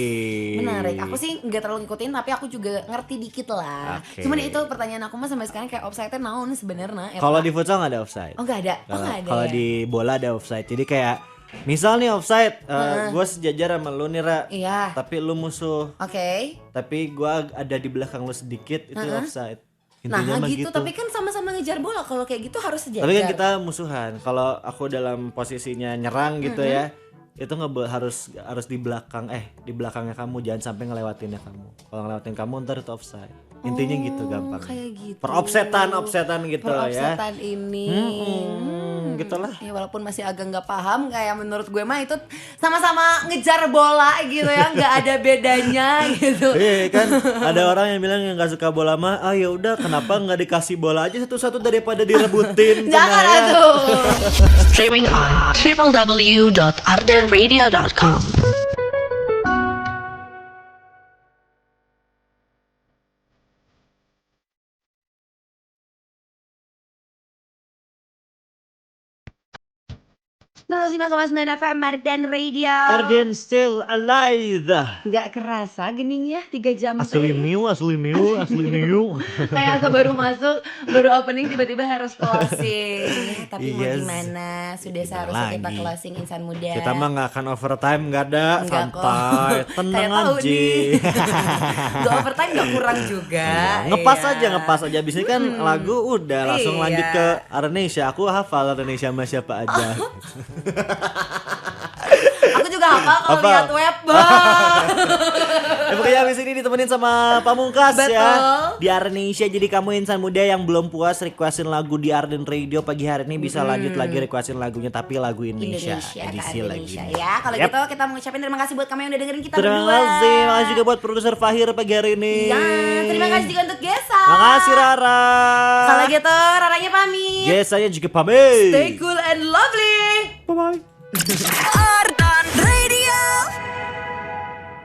Menarik. Aku sih nggak terlalu ngikutin, tapi aku juga ngerti dikit lah. Oke. Cuman itu pertanyaan aku mah sampai sekarang kayak offside-nya naon sebenarnya. Kalau di futsal nggak ada offside. Oh nggak ada. Oh nggak ada. Kalau ya? di bola ada offside. Jadi kayak misal nih offside, gue sejajar sama lu nih Ra. Iya. Tapi lu musuh. Oke. Tapi gue ada di belakang lu sedikit, itu offside. Nah Intinya mah gitu. Tapi kan sama-sama ngejar bola. Kalau kayak gitu harus sejajar. Tapi kan kita musuhan. Kalau aku dalam posisinya nyerang gitu ya, itu harus di belakangnya kamu, jangan sampai ngelewatinnya kamu. Kalau ngelewatin kamu ntar itu offside. Intinya gitu gampang. Kayak gitu. Offsetan gitu ya. Offsetan ini. Gitulah. Ya walaupun masih agak nggak paham, kayak menurut gue mah itu sama-sama ngejar bola gitu ya, nggak ada bedanya gitu. Kan ada orang yang bilang yang nggak suka bola mah, ya udah kenapa nggak dikasih bola aja satu-satu daripada direbutin. Jangan Cenah ya. atuh. Streaming on www.ardenradio.com. 105,9 FM Mardan Radio. Arden still alive. Nggak kerasa geningnya 3 jam. Asli miu. Kayak aku baru masuk, baru opening tiba-tiba harus closing. Tapi mau Yes. gimana? Sudah Gimana seharusnya kita lagi? closing Insan Muda. Kita mah nggak akan overtime, nggak ada, Nggak kok. santai, tenang Kayak tahu aja. nih. Gak overtime gak kurang juga. Ngepas Iya. ngepas aja. Abis ini kan lagu udah langsung Iya. lanjut ke Arnesia. Aku hafal Arnesia sama siapa aja. Aku juga hafal kalau Hafal. lihat web, Bang. Ya, pokoknya abis ini ditemenin sama Pamungkas ya Betul. di Arnesia. Jadi kamu insan muda yang belum puas requestin lagu di Arden Radio pagi hari ini bisa lanjut lagi requestin lagunya, tapi lagu Indonesia, edisi Indonesia lagi. ya. Kalau Yep. gitu kita mau ngucapin terima kasih buat kamu yang udah dengerin kita Terima berdua. kasih, makasih juga buat produser Fahir pagi hari ini. Ya, terima kasih juga untuk Gesa. Makasih Rara. Kalau gitu Raranya pamit. Yes, saya juga pamit. Stay cool and lovely. Bye bye. Ah.